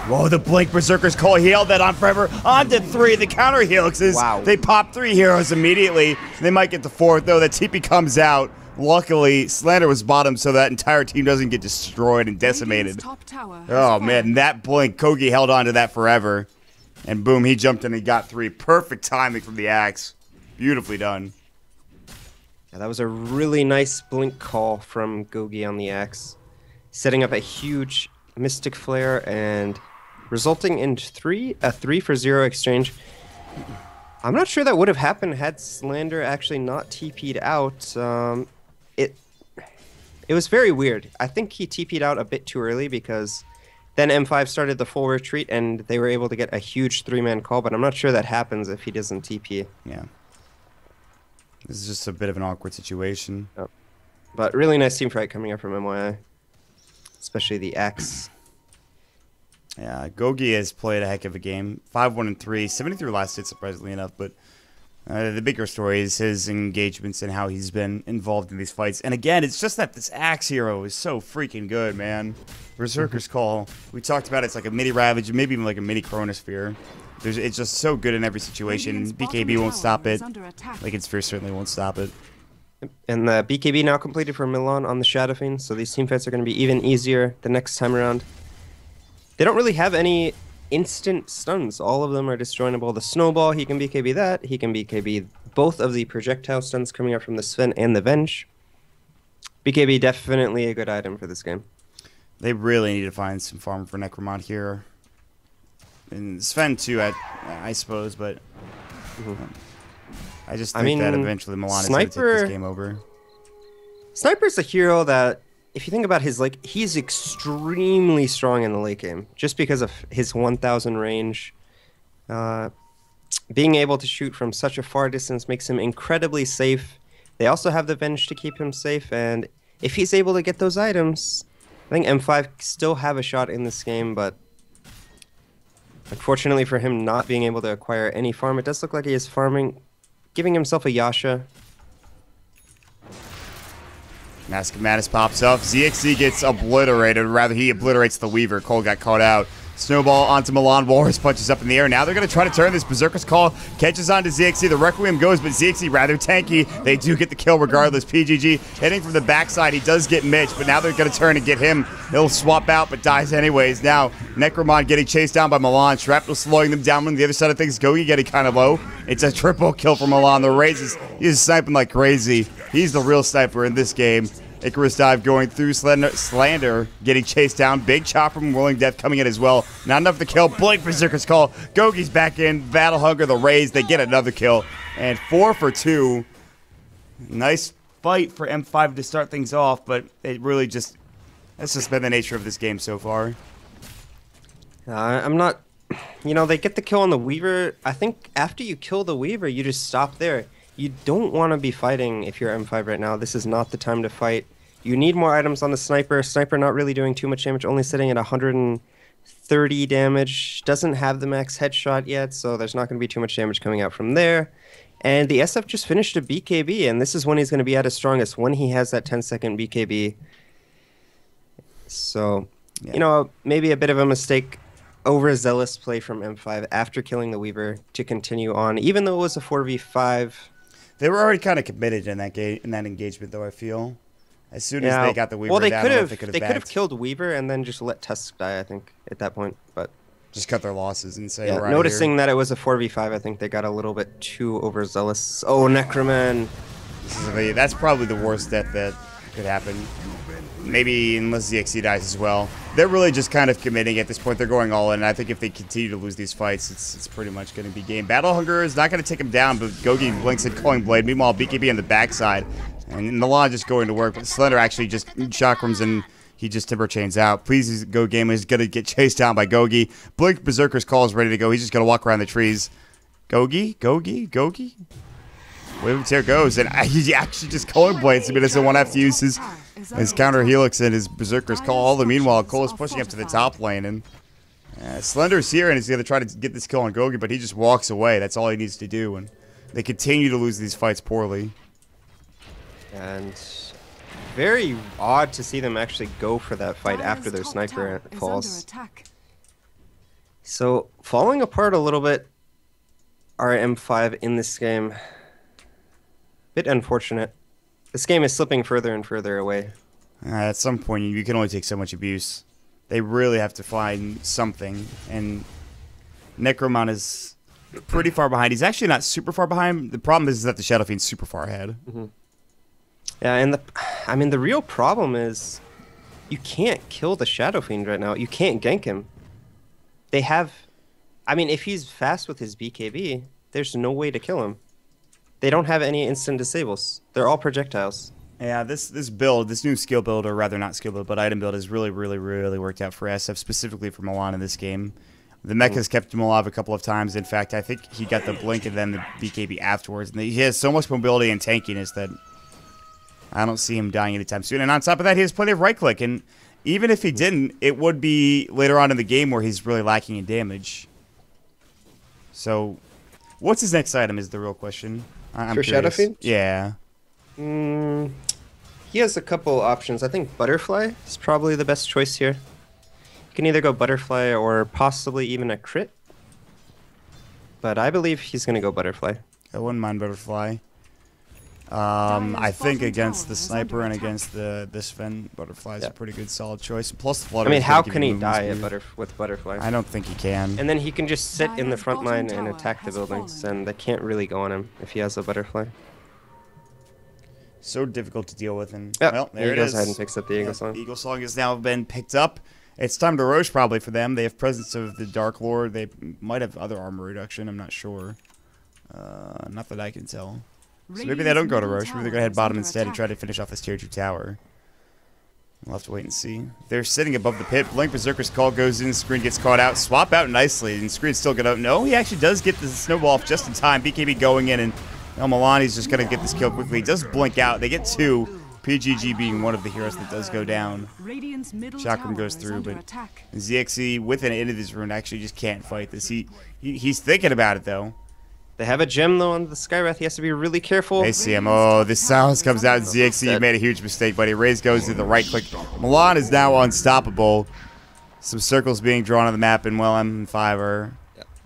Whoa, the Blink Berserker's Call. He held that on forever. On to 3. The counter helixes. Wow. They pop 3 heroes immediately. They might get the 4th, though. The TP comes out. Luckily, Slander was bottom, so that entire team doesn't get destroyed and decimated. Oh, man, that Blink. Kogi held on to that forever. And boom, he jumped in and got 3. Perfect timing from the Axe. Beautifully done. Yeah, that was a really nice blink call from Gogi on the Axe. Setting up a huge Mystic Flare and resulting in a 3 for 0 exchange. I'm not sure that would have happened had Slander actually not TP'd out. It was very weird. I think he TP'd out a bit too early because... Then M5 started the full retreat, and they were able to get a huge 3-man call, but I'm not sure that happens if he doesn't TP. Yeah. This is just a bit of an awkward situation. Oh. But really nice team fight coming up from mYi. Especially the Axe. Yeah, Gogi has played a heck of a game. 5-1-3, 73 last hit, surprisingly enough, but the bigger story is his engagements and how he's been involved in these fights. And again, it's just that this Axe hero is so freaking good, man. Berserker's Call. We talked about it's like a mini Ravage, maybe even like a mini Chronosphere. It's just so good in every situation. BKB won't stop it. Like Sphere certainly won't stop it. And the BKB now completed for Milan on the Shadow Fiend, so these team fights are going to be even easier the next time around. They don't really have any instant stuns. All of them are disjointable. The Snowball, he can BKB that. He can BKB both of the projectile stuns coming up from the Sven and the Venge. BKB definitely a good item for this game. They really need to find some farm for Necromant here. And Sven too, I suppose, but I just think that eventually Milan is going to take this game over. Sniper's a hero that, if you think about his, he's extremely strong in the late game, just because of his 1,000 range. Being able to shoot from such a far distance makes him incredibly safe. They also have the Venge to keep him safe, and if he's able to get those items... I think M5 still have a shot in this game, but unfortunately for him not being able to acquire any farm, it does look like he is farming, giving himself a Yasha. Mask of Madness pops up. ZXC gets obliterated, or rather he obliterates the Weaver. Cole got caught out. Snowball onto Milan. Walrus punches up in the air. Now they're going to try to turn this. Berserker's Call catches onto ZXC. The Requiem goes, but ZXC rather tanky. They do get the kill regardless. PGG hitting from the backside. He does get Mitch, but now they're going to turn and get him. He'll swap out, but dies anyways. Now Necromon getting chased down by Milan. Shrapnel slowing them down on the other side of things. Gogi getting kind of low. It's a triple kill for Milan. The Raze he's sniping like crazy. He's the real sniper in this game. Icarus Dive going through Slander, getting chased down. Big chop from Willing Death coming in as well. Not enough to kill. Blink Berserker's Call. Gogi's back in. Battle Hunger, the Raze. They get another kill. And 4 for 2. Nice fight for M5 to start things off, but it really just... That's just been the nature of this game so far. I'm not... You know, they get the kill on the Weaver. I think after you kill the Weaver, you just stop there. You don't want to be fighting if you're M5 right now. This is not the time to fight. You need more items on the Sniper. Sniper not really doing too much damage, only sitting at 130 damage. Doesn't have the max headshot yet, so there's not going to be too much damage coming out from there. And the SF just finished a BKB, and this is when he's going to be at his strongest, when he has that 10-second BKB. So, yeah. You know, maybe a bit of a mistake. Overzealous play from M5 after killing the Weaver to continue on, even though it was a 4v5. They were already kind of committed in that engagement, though. I feel as soon as they got the Weaver, well, they down, could have killed Weaver and then just let Tusk die. I think at that point, but just cut their losses and say, yeah, noticing that it was a 4v5, I think they got a little bit too overzealous. Oh, Necroman! That's probably the worst death that could happen. Maybe unless ZXC dies as well. They're really just kind of committing at this point. They're going all in. And I think if they continue to lose these fights, it's pretty much going to be game. Battle Hunger is not going to take him down, but Gogi blinks and calling Blade. Meanwhile, BKB on the backside. And Milan just going to work. But Slender actually just chakrams and he just Timber Chains out. Please, Go Game is going to get chased down by Gogi. Blink Berserker's Call is ready to go. He's just going to walk around the trees. Gogi. Wave of Tear goes, and he actually just Culling Blades him. He doesn't want to have to use his counter Helix and his Berserker's Call. All the meanwhile, Cole is pushing up to the top lane, and Slender's here, and he's going to try to get this kill on Gogi, but he just walks away. That's all he needs to do, and they continue to lose these fights poorly. And very odd to see them actually go for that fight after their sniper falls. So, falling apart a little bit are M5 in this game. Bit unfortunate. This game is slipping further and further away. At some point, you can only take so much abuse. They really have to find something, and Necromon is pretty far behind. He's actually not super far behind. The problem is that the Shadow Fiend's super far ahead. Yeah, and the real problem is you can't kill the Shadow Fiend right now. You can't gank him. They have... if he's fast with his BKB, there's no way to kill him. They don't have any instant disables. They're all projectiles. Yeah, this build, this new skill build, or rather not skill build, but item build has really worked out for SF, specifically for Milan in this game. The mech has kept him alive a couple of times. In fact, I think he got the blink and then the BKB afterwards. And he has so much mobility and tankiness that I don't see him dying anytime soon. And on top of that, he has plenty of right-click. And even if he didn't, it would be later on in the game where he's really lacking in damage. So, what's his next item is the real question. I'm for curious. Shadow Fiend? Yeah. He has a couple options. I think Butterfly is probably the best choice here. You can either go Butterfly or possibly even a crit. But I believe he's going to go Butterfly. I wouldn't mind Butterfly. I think against the Sniper and against the Sven, Butterfly is a pretty good solid choice. Plus the Flutter. How can he die with Butterfly? I don't think he can. And then he can just sit in the front line and attack the buildings, and they can't really go on him if he has a Butterfly. So difficult to deal with, and well, there it is. He goes ahead and picks up the Eagle Song. Eagle Song has now been picked up. It's time to Roche probably for them. They have presence of the Dark Lord. They might have other armor reduction. I'm not sure. Not that I can tell. So maybe they don't go to Roche. Maybe they go ahead bottom instead and try to finish off this tier 2 tower. We'll have to wait and see. They're sitting above the pit. Blink Berserker's Call goes in. Screen gets caught out. Swap out nicely. And Screen's still going to... No, he actually does get the snowball off just in time. BKB going in. And Milani's just going to get this kill quickly. He does blink out. They get 2. PGG being one of the heroes that does go down. Chakram goes through. But ZXE with an end of his rune actually just can't fight this. He's thinking about it, though. They have a gem, though, on the Skywrath. He has to be really careful. They see him. Oh, this silence comes out. ZXE made a huge mistake, buddy. Raze goes to the right click. Milan is now unstoppable. Some circles being drawn on the map, and well, M5 are...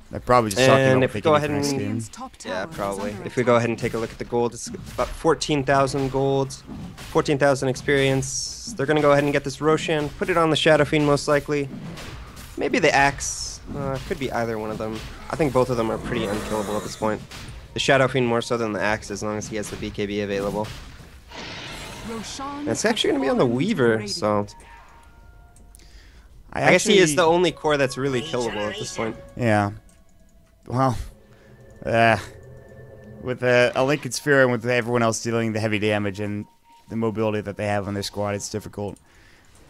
They're probably just talking about what they can do for next game. Yeah, probably. If we go ahead and take a look at the gold, it's about 14,000 gold, 14,000 experience. They're going to go ahead and get this Roshan, put it on the Shadow Fiend most likely. Maybe the Axe. Could be either one of them. I think both of them are pretty unkillable at this point. The Shadow Fiend more so than the Axe, as long as he has the BKB available. And it's actually going to be on the Weaver, so... I guess he is the only core that's really killable at this point. Yeah. Well, with a Lincoln Sphere and with everyone else dealing the heavy damage and the mobility that they have on their squad, it's difficult.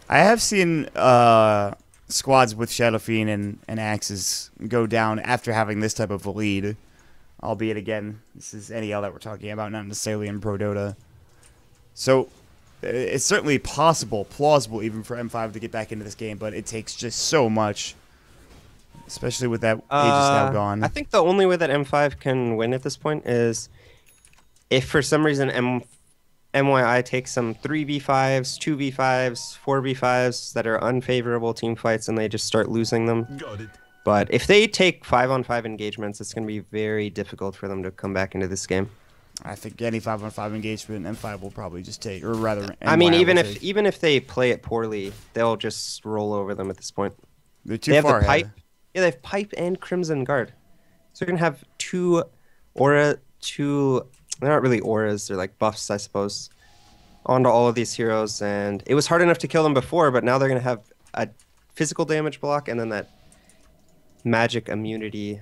I have seen squads with Shadow Fiend and Axes go down after having this type of a lead. Albeit, again, this is NEL that we're talking about, not necessarily in Pro Dota. So, it's certainly possible, plausible even for M5 to get back into this game, but it takes just so much. Especially with that Aegis now gone. I think the only way that M5 can win at this point is if for some reason mYi takes some 3v5s, 2v5s, 4v5s that are unfavorable team fights and they just start losing them. Got it. But if they take 5-on-5 engagements, it's going to be very difficult for them to come back into this game. I think any 5-on-5 engagement, M5 will probably just take, or rather, even if they play it poorly, they'll just roll over them at this point. They're too far ahead. Pipe. Yeah, they have Pipe and Crimson Guard. So you're going to have two... They're not really auras, they're like buffs, I suppose, onto all of these heroes. And it was hard enough to kill them before, but now they're going to have a physical damage block and then that magic immunity.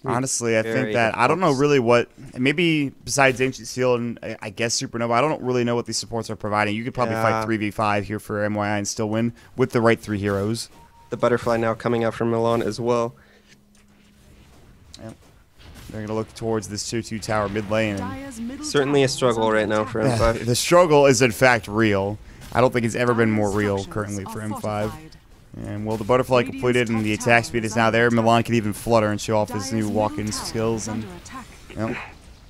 Honestly, I think that... I don't know really what... Maybe besides Ancient Seal and I guess Supernova, I don't really know what these supports are providing. You could probably fight 3v5 here for mYi and still win with the right 3 heroes. The Butterfly now coming out from Milan as well. Yep. They're going to look towards this 2-2 tower mid lane. Certainly a struggle right now for M5. The struggle is in fact real. I don't think it's ever been more real currently for M5. And well, the butterfly completed and the attack speed is now there. Milan can even flutter and show off his new walk-in skills. And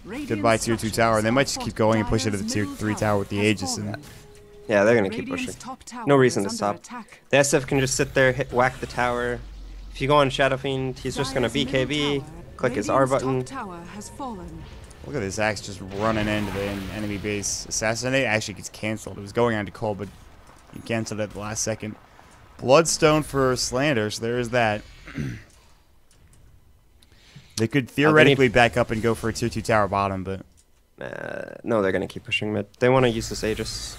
goodbye tier 2 tower. And they might just keep going and push it to the tier 3 tower with the Aegis. And yeah, they're going to keep pushing. No reason to stop. The SF can just sit there, whack the tower. If you go on Shadow Fiend, he's just going to BKB, click his R button. Look at this axe just running into the enemy base. Assassinate actually gets cancelled. It was going on to Cole, but he canceled it at the last second. Bloodstone for Slander, so there is that. They could theoretically back up and go for a tier 2 tower bottom, but... no, they're going to keep pushing mid. They want to use this Aegis.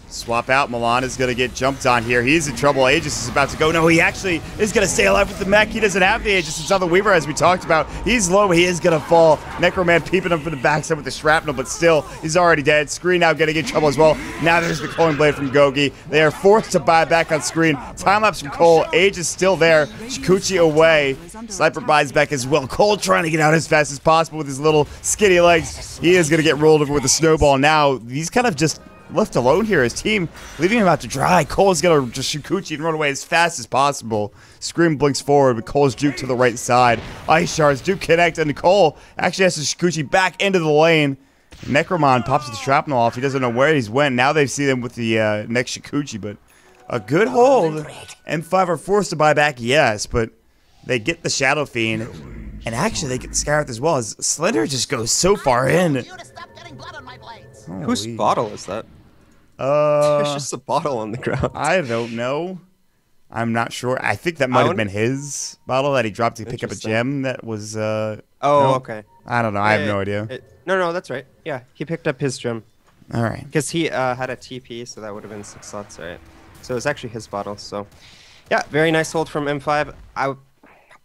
Swap out. Milan is going to get jumped on here. He's in trouble. Aegis is about to go. No, he actually is going to stay alive with the mech. He doesn't have the Aegis. It's on the Weaver, as we talked about. He's low, but he is going to fall. Necroman peeping him from the backside with the shrapnel, but still, he's already dead. Screen now getting in trouble as well. Now there's the Coin Blade from Gogi. They are forced to buy back on screen. Time-lapse from Cole. Aegis still there. Shikuchi away. Sniper buys back as well. Cole trying to get out as fast as possible with his little skinny legs. He is going to get rolled over with a snowball. Now, he's kind of just left alone here. His team leaving him out to dry. Cole's going to just Shikuchi and run away as fast as possible. Scream blinks forward, but Cole's juke to the right side. Ice shards do connect, and Cole actually has to Shikuchi back into the lane. Necromon pops the shrapnel off. He doesn't know where he's went. Now they've seen him with the next Shikuchi, but a good hold. M5 are forced to buy back, yes, but they get the Shadow Fiend, and actually they get the Scarab as well, as Slender just goes so far in. Whose bottle is that? There's just a bottle on the ground. I don't know. I'm not sure. I think that might have been his bottle that he dropped to pick up a gem that was... oh, no? okay. I don't know. I have no idea. No, that's right. Yeah, he picked up his gem. All right. Because he had a TP, so that would have been 6 slots, right? So it was actually his bottle, so... Yeah, very nice hold from M5.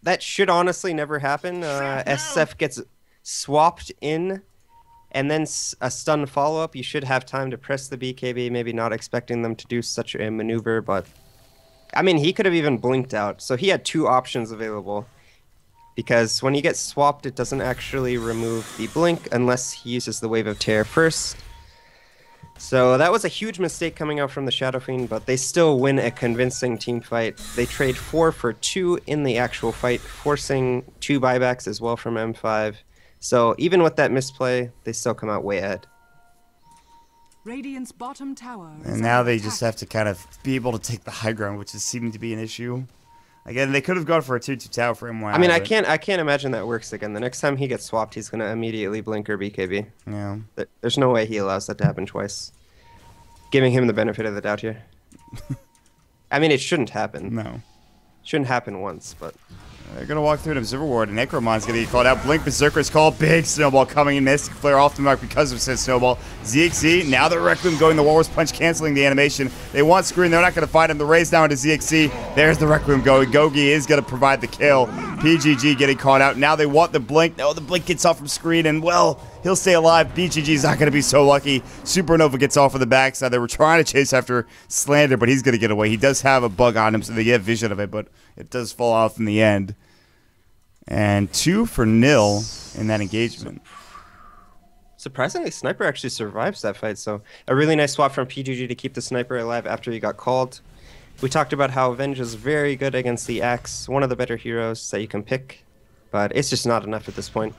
That should honestly never happen. SF gets swapped in, and then a stun follow-up. You should have time to press the BKB, maybe not expecting them to do such a maneuver, but... I mean, he could have even blinked out, so he had 2 options available. Because when you get swapped, it doesn't actually remove the blink unless he uses the Wave of Terror first. So that was a huge mistake coming out from the Shadow Fiend, but they still win a convincing team fight. They trade 4 for 2 in the actual fight, forcing 2 buybacks as well from M5. So even with that misplay, they still come out way ahead. Radiant's bottom tower. And now they just have to kind of be able to take the high ground, which is seeming to be an issue. Again, they could have gone for a 2-2 tower for mYi. I mean, I can't imagine that works again. The next time he gets swapped, he's going to immediately blink or BKB. Yeah. There's no way he allows that to happen twice. Giving him the benefit of the doubt here. I mean, it shouldn't happen. No. Shouldn't happen once, but... They're going to walk through an Observer Ward, and Necromon's going to get called out. Blink Berserker's call. Big Snowball coming in. Mystic Flare off the mark because of said Snowball. ZXC, now the Requiem going. The Walrus Punch canceling the animation. They want screen. They're not going to fight him. The raise down to ZXC. There's the Requiem going. Gogi is going to provide the kill. PGG getting called out. Now they want the Blink. No, the Blink gets off from screen, and well, he'll stay alive. BGG's not going to be so lucky. Supernova gets off of the backside. They were trying to chase after Slander, but he's going to get away. He does have a bug on him, so they get vision of it, but it does fall off in the end. And 2 for nil in that engagement. Surprisingly, Sniper actually survives that fight, so a really nice swap from PGG to keep the Sniper alive after he got called. We talked about how Venge is very good against the Axe, one of the better heroes that you can pick, but it's just not enough at this point.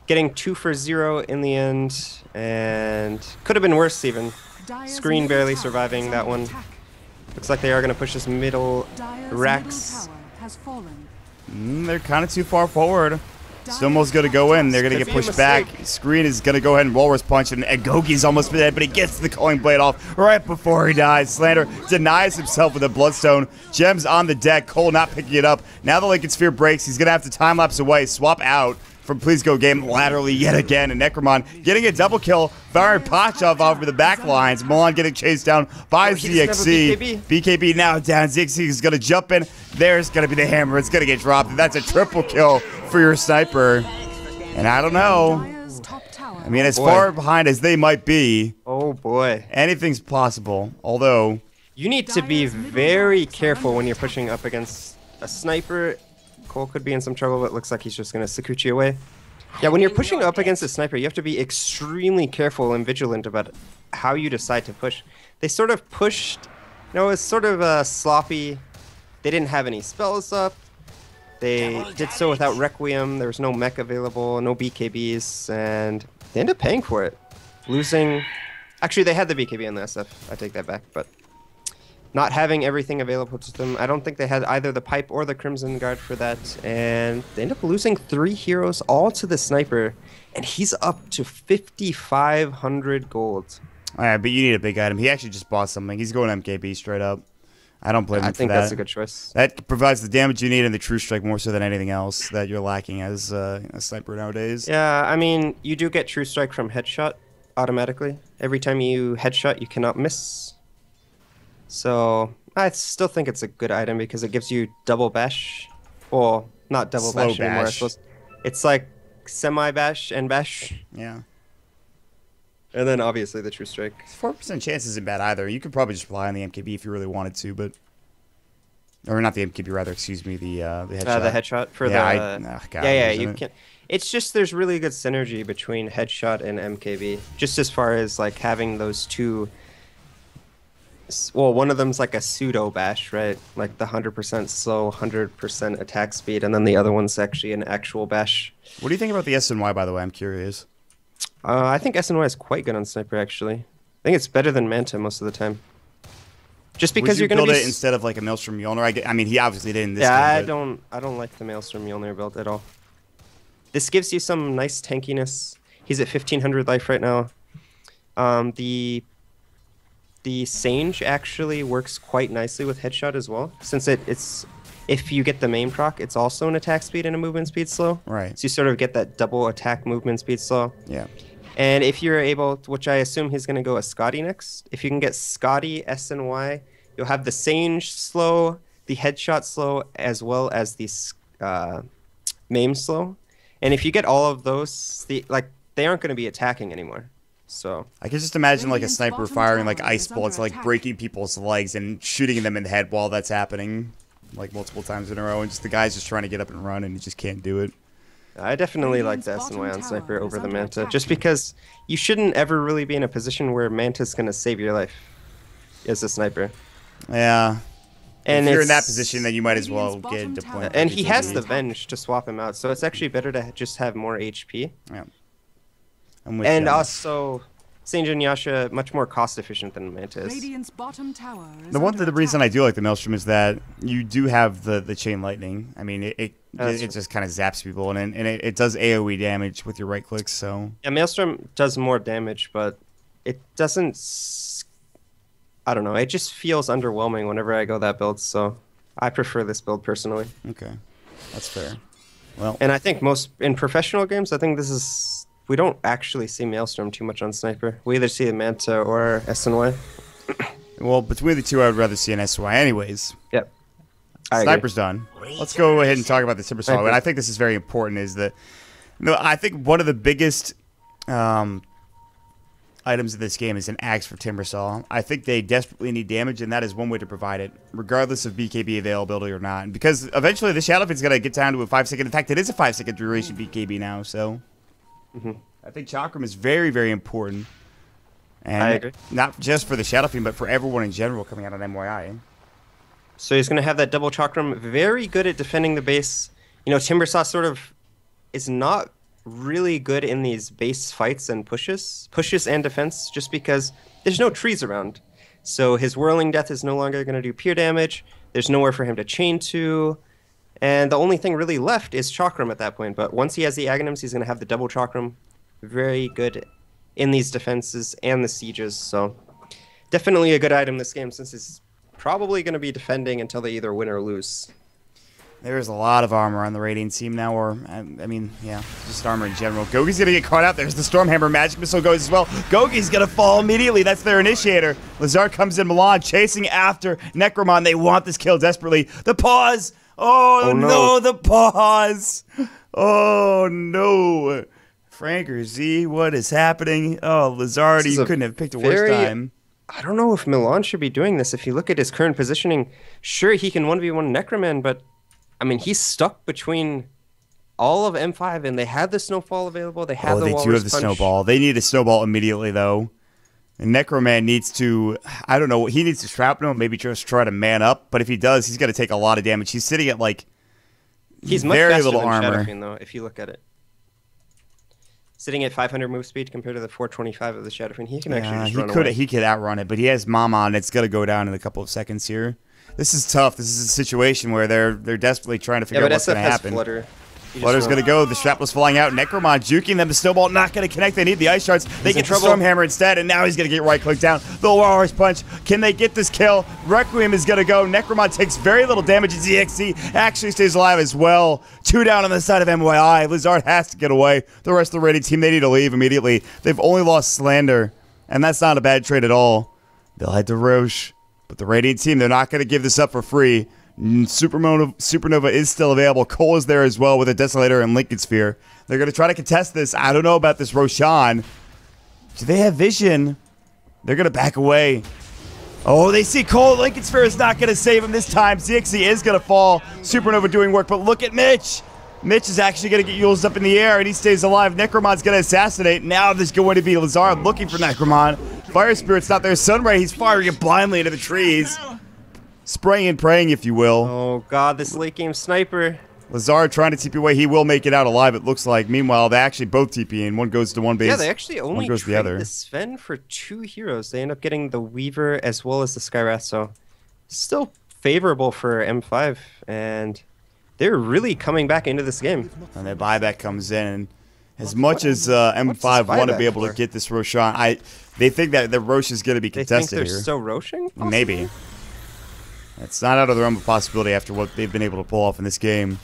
Getting 2 for 0 in the end, and could have been worse even. Screen barely surviving that one. Looks like they are going to push this middle Rax. They're kind of too far forward. Snowball's going to go in. They're going to get pushed back. Screen is going to go ahead and Walrus Punch, and Gogi's almost dead, but he gets the Calling Blade off right before he dies. Slander denies himself with a Bloodstone. Gems on the deck. Cole not picking it up. Now the Lincoln Sphere breaks. He's going to have to time-lapse away. Swap out from Please Go Game laterally yet again, and Necromon getting a double kill, firing Pachov over the back lines. Milan getting chased down by ZXC. BKB now down. ZXC is going to jump in. There's going to be the hammer. It's going to get dropped. That's a triple kill for your Sniper. And I don't know. I mean, as far behind as they might be, oh boy, anything's possible. Although you need to be very careful when you're pushing up against a Sniper Cole could be in some trouble, but it looks like he's just going to Sakuchi away. Yeah, when you're pushing up against a sniper, you have to be extremely careful and vigilant about how you decide to push. They sort of pushed, it was sort of sloppy. They didn't have any spells up. They did so without Requiem. There was no mech available, no BKBs, and they ended up paying for it. Losing... Actually, they had the BKB and the SF. I take that back, but not having everything available to them. I don't think they had either the Pipe or the Crimson Guard for that, and they end up losing 3 heroes all to the Sniper, and he's up to 5,500 gold. All right, but you need a big item. He actually just bought something. He's going MKB straight up. I don't blame him for that. I think that's a good choice. That provides the damage you need in the True Strike more so than anything else that you're lacking as a sniper nowadays. Yeah, I mean, you do get True Strike from headshot automatically. Every time you headshot, you cannot miss. So I still think it's a good item because it gives you double bash. Well, not double Slow bash anymore. I bash. suppose. It's like semi-bash and bash. Yeah. And then obviously the True Strike. 4% chance isn't bad either. You could probably just rely on the MKB if you really wanted to, but... Or not the MKB, rather, excuse me, the headshot. The headshot for you can. It's just there's really good synergy between headshot and MKB. Just as far as like having those two. Well, one of them's like a pseudo bash, right? Like the 100% slow, 100% attack speed, and then the other one's actually an actual bash. What do you think about the SNY, by the way? I'm curious. I think SNY is quite good on Sniper, actually. I think it's better than Manta most of the time. Just because you're going to build it instead of like a Maelstrom Mjolnir. I mean, he obviously did in this game. I don't like the Maelstrom Mjolnir build at all. This gives you some nice tankiness. He's at 1500 life right now. The Sange actually works quite nicely with headshot as well, since it's if you get the main proc, it's also an attack speed and a movement speed slow. Right. So you sort of get that double attack movement speed slow. Yeah. And if you're able, which I assume he's going to go a Scotty next, if you can get Scotty, SNY, you'll have the Sange slow, the headshot slow, as well as the Maim slow. And if you get all of those, they aren't going to be attacking anymore. So I can just imagine like a sniper firing like ice bullets, like breaking people's legs and shooting them in the head while that's happening, like multiple times in a row, and just the guy's just trying to get up and run and he just can't do it. I definitely like the SNY on Sniper over the Manta, just because you shouldn't ever really be in a position where Manta's going to save your life as a sniper. Yeah. And if you're in that position, then you might as well get into point. And he has the Venge to swap him out, so it's actually better to just have more HP. Yeah. And also, Sange and Yasha much more cost efficient than Manta is. The reason I do like the Maelstrom is that you do have the chain lightning. I mean, it just kind of zaps people, and it does AoE damage with your right clicks. So yeah, Maelstrom does more damage, but it doesn't. I don't know. It just feels underwhelming whenever I go that build. So I prefer this build personally. Okay, that's fair. Well, and I think most in professional games, I think this is. We don't actually see Maelstrom too much on Sniper. We either see a Manta or SNY. Well, between the two, I would rather see an SY anyways. Yep. Sniper's done. Let's go ahead and talk about the Timbersaw. And I think this is very important, is that I think one of the biggest items of this game is an axe for Timbersaw. I think they desperately need damage, and that is one way to provide it, regardless of BKB availability or not. And because eventually the Shadow Fit's going to get down to a 5-second. In fact, it is a 5-second duration BKB now, so... I think Chakram is very, very important. And I agree. Not just for the Shadow Fiend, but for everyone in general coming out on mYi. So he's going to have that double Chakram. Very good at defending the base. You know, Timbersaw sort of is not really good in these base fights and pushes and defense, just because there's no trees around. So his Whirling Death is no longer going to do pure damage. There's nowhere for him to chain to. And the only thing really left is Chakram at that point. But once he has the Aghanims, he's going to have the double Chakram. Very good in these defenses and the sieges. So definitely a good item this game, since he's probably going to be defending until they either win or lose. There's a lot of armor on the Radiant team now, or, I mean, yeah, just armor in general. Gogi's going to get caught out. There's the Stormhammer. Magic Missile goes as well. Gogi's going to fall immediately. That's their initiator. Lazar comes in. Milan chasing after Necromon. They want this kill desperately. The pause! Oh no, the pause! Oh no! Frank or Z, what is happening? Oh, Lazardi, you couldn't have picked a worse time. I don't know if Milan should be doing this. If you look at his current positioning, sure, he can 1v1 Necroman, but I mean, he's stuck between all of M5, and they had the snowfall available. They have the they do have the snowball. They need a snowball immediately, though. And Necroman needs to, I don't know, he needs to shrapnel, maybe just try to man up. But if he does, he's going to take a lot of damage. He's sitting at, like, he's much very faster little than armor. Shadowfiend, though, if you look at it. Sitting at 500 move speed compared to the 425 of the Shadowfiend, he can actually just run away. He could outrun it, but he has Mama, and it's going to go down in a couple of seconds here. This is tough. This is a situation where they're desperately trying to figure out what's going to happen. Flutter. Flutter's going to go. The Shrapnel's flying out. Necromon juking them. The snowball not going to connect. They need the ice shards. They get the Stormhammer instead, and now he's going to get right-clicked down. The Walrus Punch. Can they get this kill? Requiem is going to go. Necromon takes very little damage. ZXC actually stays alive as well. 2 down on the side of mYi. Lizard has to get away. The rest of the raiding team, they need to leave immediately. They've only lost Slander, and that's not a bad trade at all. They'll head to Roche, but the Radiant team, they're not going to give this up for free. Supernova is still available. Cole is there as well with a Desolator and Lincoln Sphere. They're going to try to contest this. I don't know about this Roshan. Do they have vision? They're going to back away. Oh, they see Cole. Lincoln Sphere is not going to save him this time. ZXC is going to fall. Supernova doing work, but look at Mitch. Mitch is actually going to get used up in the air, and he stays alive. Necromon's going to assassinate. Now there's going to be Lazard looking for Necromon. Fire Spirit's not there. Sunray, he's firing it blindly into the trees. Spraying and praying, if you will. Oh, God, this late game sniper. Lazard trying to TP away. He will make it out alive, it looks like. Meanwhile, they actually both TP in. One goes to one base. Yeah, they actually only goes trade the Sven for 2 heroes. They end up getting the Weaver as well as the Skywrath, so still favorable for M5. And they're really coming back into this game. And their buyback comes in. As much as M5 want to be able to get this Roshan, they think that the Roche is going to be contested here. They think they're so Roshing? Maybe. It's not out of the realm of possibility after what they've been able to pull off in this game.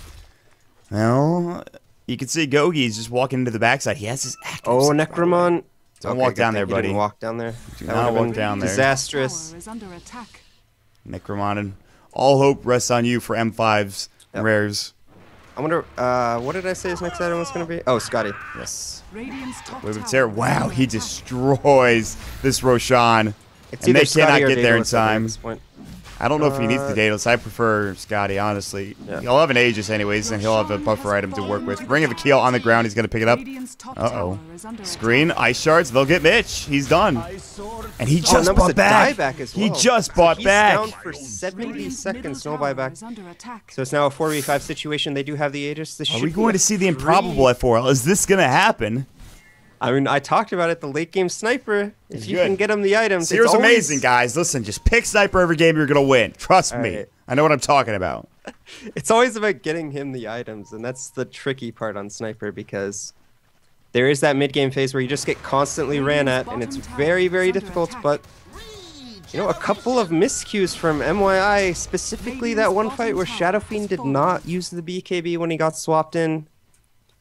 Well, you can see Gogi's just walking into the backside. He has his active. Oh, Necromon. Don't walk down there, buddy. Didn't walk down there. Do not walk down there. Disastrous. Necromon, and all hope rests on you for M5's rares. I wonder, what did I say his next item was going to be? Oh, Scotty. Yes. Wave of Terror. Wow, he destroys this Roshan. And they cannot get there in time. I don't know if he needs the Daedalus. I prefer Scotty, honestly. Yeah. He'll have an Aegis anyways, and he'll have a buffer item to work with. Ring of the Keel on the ground. He's going to pick it up. Uh-oh. Screen, Ice Shards. They'll get Mitch. He's done. And he just bought back. He just bought back. He's down for 70 seconds. No buyback. So it's now a 4v5 situation. They do have the Aegis. Are we going to see the improbable at 4L? Is this going to happen? I mean, I talked about it, the late game sniper. If you can get him the items, Seer's amazing, guys. Listen, just pick sniper every game, you're going to win. Trust me. Right. I know what I'm talking about. It's always about getting him the items, and that's the tricky part on sniper because there is that mid-game phase where you just get constantly ran at, and it's very, very difficult, but you know, a couple of miscues from mYi, specifically that one fight where Shadowfiend did not use the BKB when he got swapped in,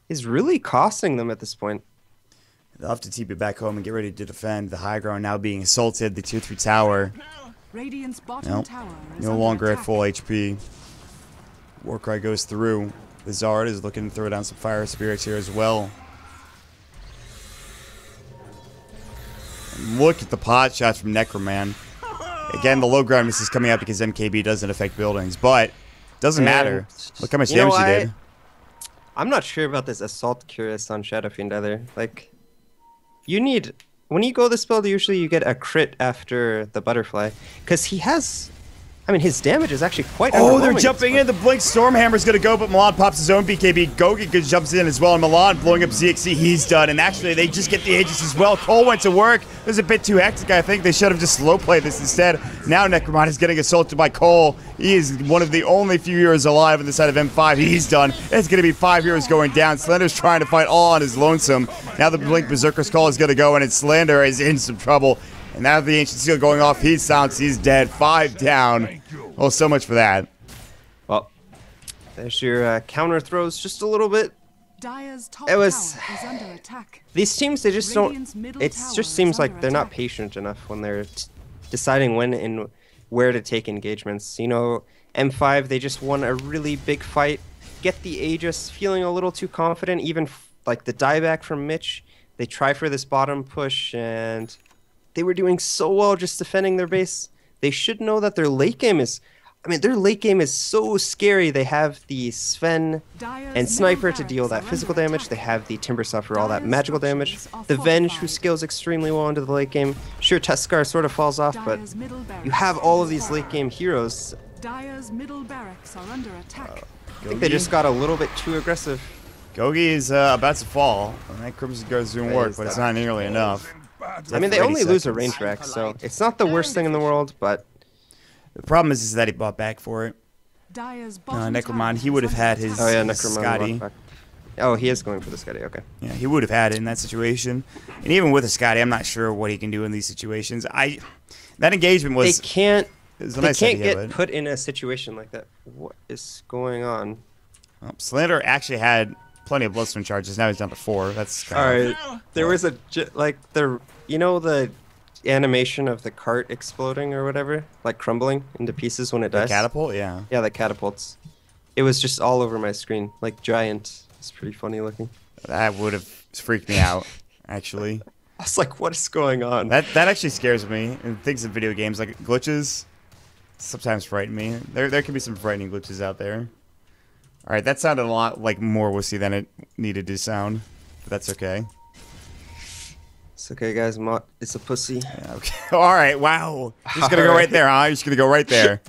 is really costing them at this point. They'll have to TP back home and get ready to defend. The high ground now being assaulted. The tier 3 tower. No longer at full HP. Warcry goes through. The Zard is looking to throw down some fire spirits here as well. And look at the pot shots from Necroman. Again, the low ground miss is coming out because MKB doesn't affect buildings, but it doesn't matter. Look how much damage he did. I'm not sure about this Assault Curious on Shadowfiend either. Like, you need, when you go this build, usually you get a crit after the butterfly. Because he has, I mean, his damage is actually quite Oh, they're jumping in. The Blink Stormhammer's going to go, but Milan pops his own BKB. Gogi jumps in as well, and Milan blowing up ZXC. He's done, and actually, they just get the Aegis as well. Cole went to work. It was a bit too hectic. I think they should have just slow played this instead. Now Necromon is getting assaulted by Cole. He is one of the only few heroes alive on the side of M5. He's done. It's going to be 5 heroes going down. Slender's trying to fight all on his lonesome. Now the Blink Berserker's Call is going to go, and it's Slender is in some trouble. And now the Ancient Seal going off, he's silenced, he's dead. 5 down. Well, so much for that. Well, there's your counter throws just a little bit. It was... These teams, they just don't... It just seems like they're not patient enough when they're deciding when and where to take engagements. You know, M5, they just won a really big fight. Get the Aegis, feeling a little too confident. Even like the dieback from Mitch, they try for this bottom push, and they were doing so well just defending their base. They should know that their late game is... I mean, their late game is so scary. They have the Sven and Sniper to deal that physical damage. They have the Timbersaw for all that magical damage. The Venge, who scales extremely well into the late game. Sure, Tuskar sort of falls off, but you have all of these late game heroes. Dire's middle barracks are under attack. I think they just got a little bit too aggressive. Gogi is about to fall, and that Crimson Guard's doing work, but it's not nearly enough. I mean, they only lose a range rack, so it's not the worst thing in the world, but... The problem is that he bought back for it. Necromon, he would have had his, oh, yeah, his Scotty. Oh, he is going for the Scotty, okay. Yeah, he would have had it in that situation. And even with a Scotty, I'm not sure what he can do in these situations. That engagement was... They can't nice get put in a situation like that. What is going on? Well, Slander actually had plenty of Bloodstone charges. Now he's down to 4. That's kind of... There was you know the animation of the cart exploding or whatever? Like crumbling into pieces when it dies? The catapult? Yeah. Yeah, the catapults. It was just all over my screen. Like giant. It's pretty funny looking. That would have freaked me out, actually. I was like, what is going on? That actually scares me. And things in video games, like glitches, sometimes frighten me. There can be some frightening glitches out there. Alright, that sounded a lot like more wussy than it needed to sound. But that's okay. It's okay, guys. It's a pussy. Yeah, okay. Alright, wow. You're just going to go right there, huh? You're just going to go right there.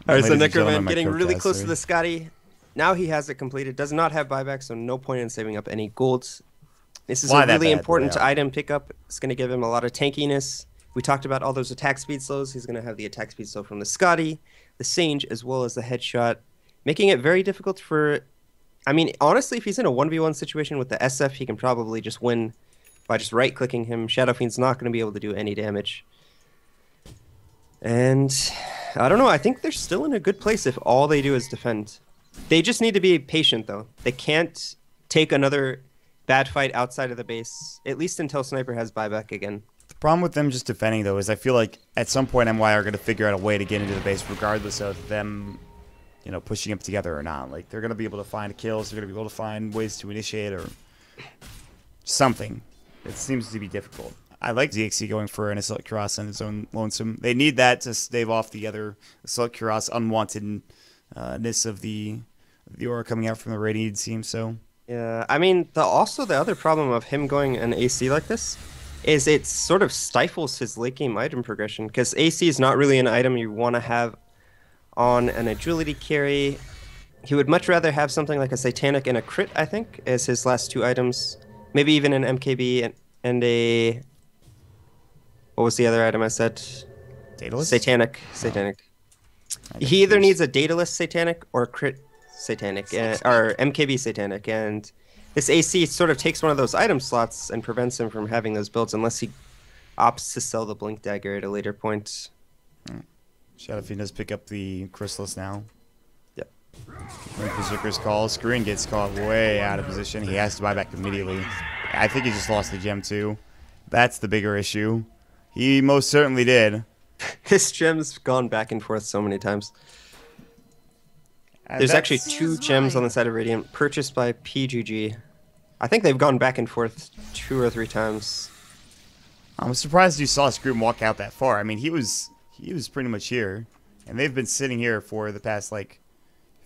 Alright, so Necroman getting really close to the Scotty. Now he has it completed. Does not have buyback, so no point in saving up any golds. This is a really important item pickup. It's going to give him a lot of tankiness. We talked about all those attack speed slows. He's going to have the attack speed slow from the Scotty, the Sage, as well as the headshot, making it very difficult for... I mean, honestly, if he's in a 1v1 situation with the SF, he can probably just win by just right-clicking him. Shadow Fiend's not going to be able to do any damage. And I don't know. I think they're still in a good place if all they do is defend. They just need to be patient, though. They can't take another bad fight outside of the base, at least until Sniper has buyback again. The problem with them just defending, though, is I feel like at some point mYi are going to figure out a way to get into the base regardless of them, you know, pushing up together or not. Like, they're going to be able to find kills. They're going to be able to find ways to initiate or something. It seems to be difficult. I like ZXC going for an Assault Cuirass on his own lonesome. They need that to stave off the other Assault Cuirass unwantedness of the aura coming out from the Radiant team, so... Yeah, I mean, also the other problem of him going an AC like this is it sort of stifles his late game item progression, because AC is not really an item you want to have on an agility carry. He would much rather have something like a Satanic and a crit, I think, as his last 2 items. Maybe even an MKB and a... What was the other item I said? Daedalus? Satanic. He either needs a Daedalus Satanic or a crit Satanic, or MKB Satanic, and this AC sort of takes one of those item slots and prevents him from having those builds unless he opts to sell the Blink Dagger at a later point. Shadow Fiend does pick up the Chrysalis now. Yep. When Berserker's call, Screen gets caught way out of position. He has to buy back immediately. I think he just lost the gem too. That's the bigger issue. He most certainly did. This gem's gone back and forth so many times. There's actually 2 gems on the side of Radiant purchased by PGG. I think they've gone back and forth 2 or 3 times. I'm surprised you saw Scream walk out that far. I mean, he was pretty much here, and they've been sitting here for the past like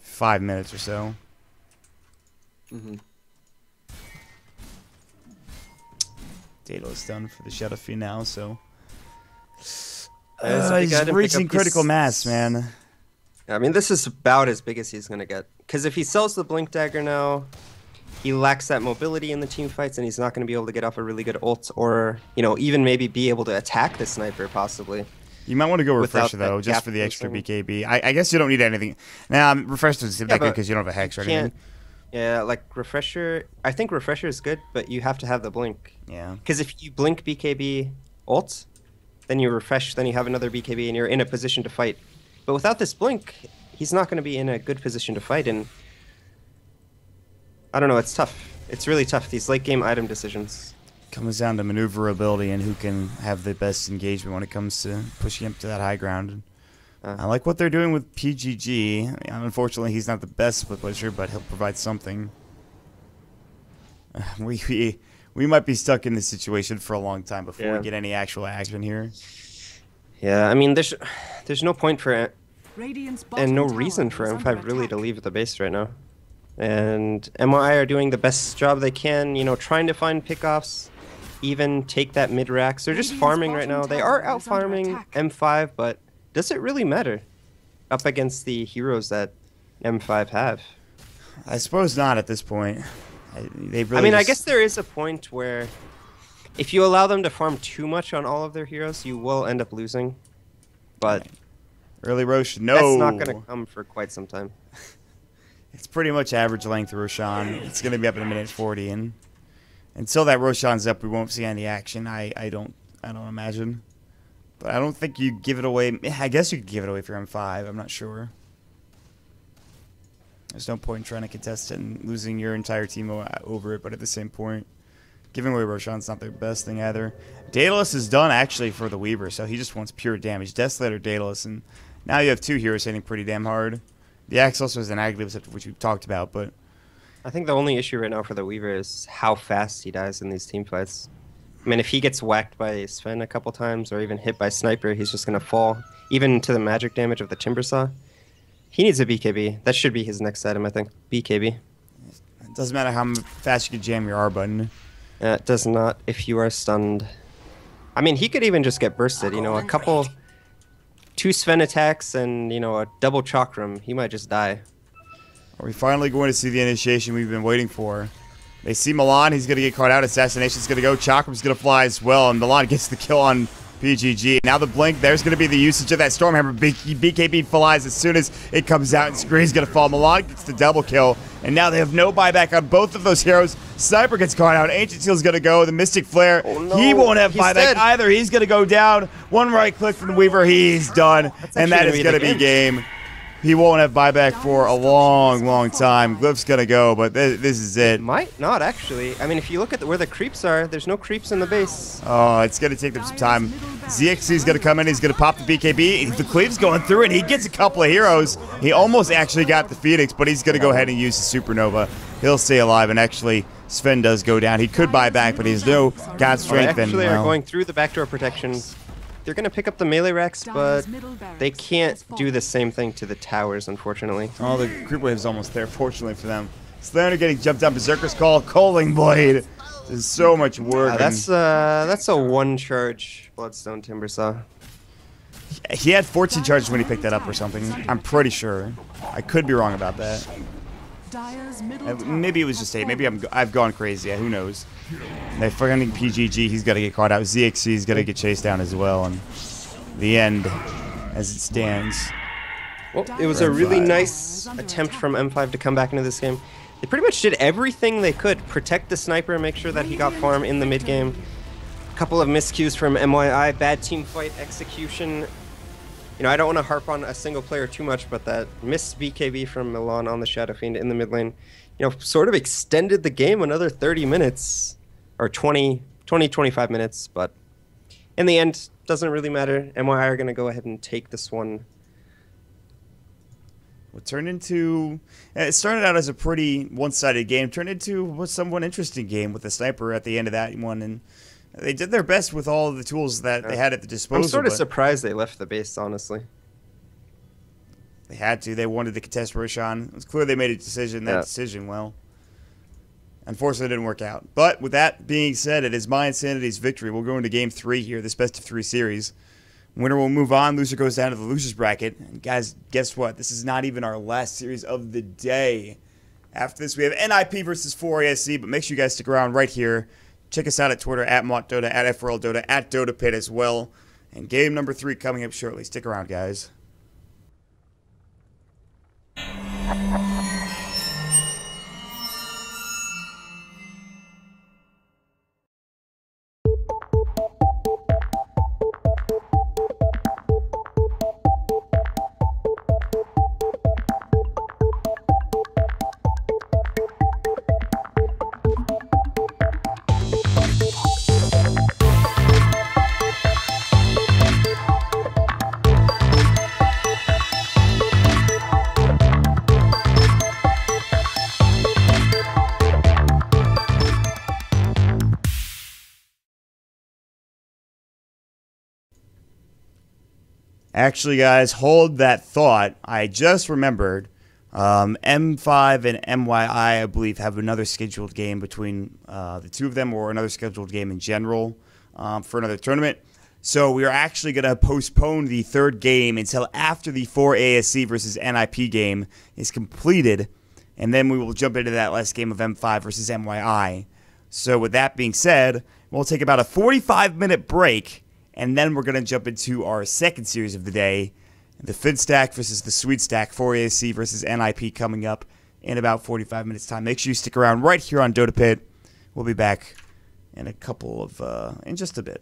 5 minutes or so. Daedalus done for the Shadow Fiend now, so he's reaching critical mass, man. I mean, this is about as big as he's going to get. Because if he sells the Blink Dagger now, he lacks that mobility in the team fights, and he's not going to be able to get off a really good ult, or, you know, even maybe be able to attack the Sniper, possibly. You might want to go Refresher, though, just for the extra BKB. I guess you don't need anything. Now, Refresher is that good because you don't have a Hex or anything. Yeah, like, Refresher... I think Refresher is good, but you have to have the Blink. Yeah. Because if you Blink BKB ult, then you Refresh, then you have another BKB, and you're in a position to fight. But without this Blink, he's not going to be in a good position to fight, and I don't know, it's tough. It's really tough, these late game item decisions. Comes down to maneuverability and who can have the best engagement when it comes to pushing up to that high ground. I like what they're doing with PGG. Unfortunately, he's not the best split pusher, but he'll provide something. We might be stuck in this situation for a long time before we get any actual action here. Yeah, I mean, there's no point for Radiant's and no bottom reason tower for is M5 under really to attack. leave the base right now. And mYi are doing the best job they can, you know, trying to find pickoffs, even take that mid racks. They're just Radiant's farming right bottom now. They are tower out is under farming attack. M5, but does it really matter up against the heroes that M5 have? I suppose not at this point. They really I mean, I just- guess there is a point where if you allow them to farm too much on all of their heroes, you will end up losing. But early Rosh, no. that's not going to come for quite some time. It's pretty much average length Roshan. It's going to be up in a minute 40, and until that Roshan's up, we won't see any action. I don't imagine. But I don't think you give it away. I guess you could give it away for M5. I'm not sure. There's no point in trying to contest it and losing your entire team over it, but at the same point, giving away Roshan's not the best thing either. Daedalus is done, actually, for the Weaver, so he just wants pure damage. Desolator, Daedalus, and now you have two heroes hitting pretty damn hard. The Axe also has an active receptor, which we've talked about, but I think the only issue right now for the Weaver is how fast he dies in these team fights. I mean, if he gets whacked by Sven a couple times or even hit by Sniper, he's just going to fall, even to the magic damage of the Timber Saw. He needs a BKB. That should be his next item, I think. BKB. it doesn't matter how fast you can jam your R button. It does not if you are stunned. I mean, he could even just get bursted, you know, two Sven attacks and, you know, a double chakram. He might just die. Are we finally going to see the initiation we've been waiting for? They see Milan, he's going to get caught out. Assassination's going to go. Chakram's going to fly as well, and Milan gets the kill on PGG. Now the blink, there's going to be the usage of that Stormhammer. BKB flies as soon as it comes out, and Screen's going to fall. Milan gets the double kill, and now they have no buyback on both of those heroes. Sniper gets caught out. Ancient Seal's going to go. The Mystic Flare, Oh, no. he won't have He's buyback dead. either. He's going to go down. One right click from the Weaver, he's done, and that actually is gonna going to be the be game. He won't have buyback for a long, long time. Glyph's going to go, but this is it. Might not, actually. I mean, if you look at where the creeps are, there's no creeps in the base. Oh, it's going to take them some time. ZXC's going to come in. He's going to pop the BKB. The Cleave's going through, and he gets a couple of heroes. He almost actually got the Phoenix, but he's going to go ahead and use the Supernova. He'll stay alive, and actually, Sven does go down. He could buy back, but he has no God They strength. actually and, are well, going through the backdoor protection. They're going to pick up the melee racks, but they can't do the same thing to the towers, unfortunately. oh, the creep wave's almost there, fortunately for them. Slayer getting jumped down. Berserker's Call. Coaling Blade. There's so much work. That's a one-charge Bloodstone Timber Saw. He had 14 charges when he picked that up or something. I'm pretty sure. I could be wrong about that. Dire's middle tower Maybe it was just has 8. Maybe fallen. I've gone crazy. Who knows? They're finding PGG. He's got to get caught out. ZXC's got to get chased down as well. And the end, as it stands. Well, it was a really M5. nice attempt from M5 to come back into this game. They pretty much did everything they could. Protect the sniper and make sure that he got farm in the mid game. A couple of miscues from mYi. Bad team fight execution. You know, I don't want to harp on a single player too much, but that missed BKB from Milan on the Shadow Fiend in the mid lane, you know, sort of extended the game another 30 minutes. Or 25 minutes, but in the end, doesn't really matter. mYi are going to go ahead and take this one. What turned into... It started out as a pretty one-sided game. Turned into a somewhat interesting game with the sniper at the end of that one. And they did their best with all of the tools that they had at the disposal. I'm sort of but surprised they left the base, honestly. They had to. They wanted to contest Roshan. It was clear they made a decision. That Yeah. decision, well... Unfortunately, it didn't work out. But with that being said, it is mYinsanity's victory. We'll go into Game 3 here, this best-of-3 series. Winner will move on. Loser goes down to the loser's bracket. And guys, guess what? This is not even our last series of the day. After this, we have NIP versus 4ASC, but make sure you guys stick around right here. Check us out at Twitter, at MontDota, at FRLDota, at DotaPit as well. And game number 3 coming up shortly. Stick around, guys. Actually, guys, hold that thought. I just remembered M5 and mYi, I believe, have another scheduled game between the two of them, or another scheduled game in general for another tournament. So we are actually going to postpone the third game until after the 4ASC versus NIP game is completed, and then we will jump into that last game of M5 versus mYi. So with that being said, we'll take about a 45-minute break, and then we're going to jump into our second series of the day, the Fin Stack versus the Sweet Stack, 4ASC versus NIP, coming up in about 45 minutes time. Make sure you stick around right here on DotaPit. We'll be back in a couple of, in just a bit.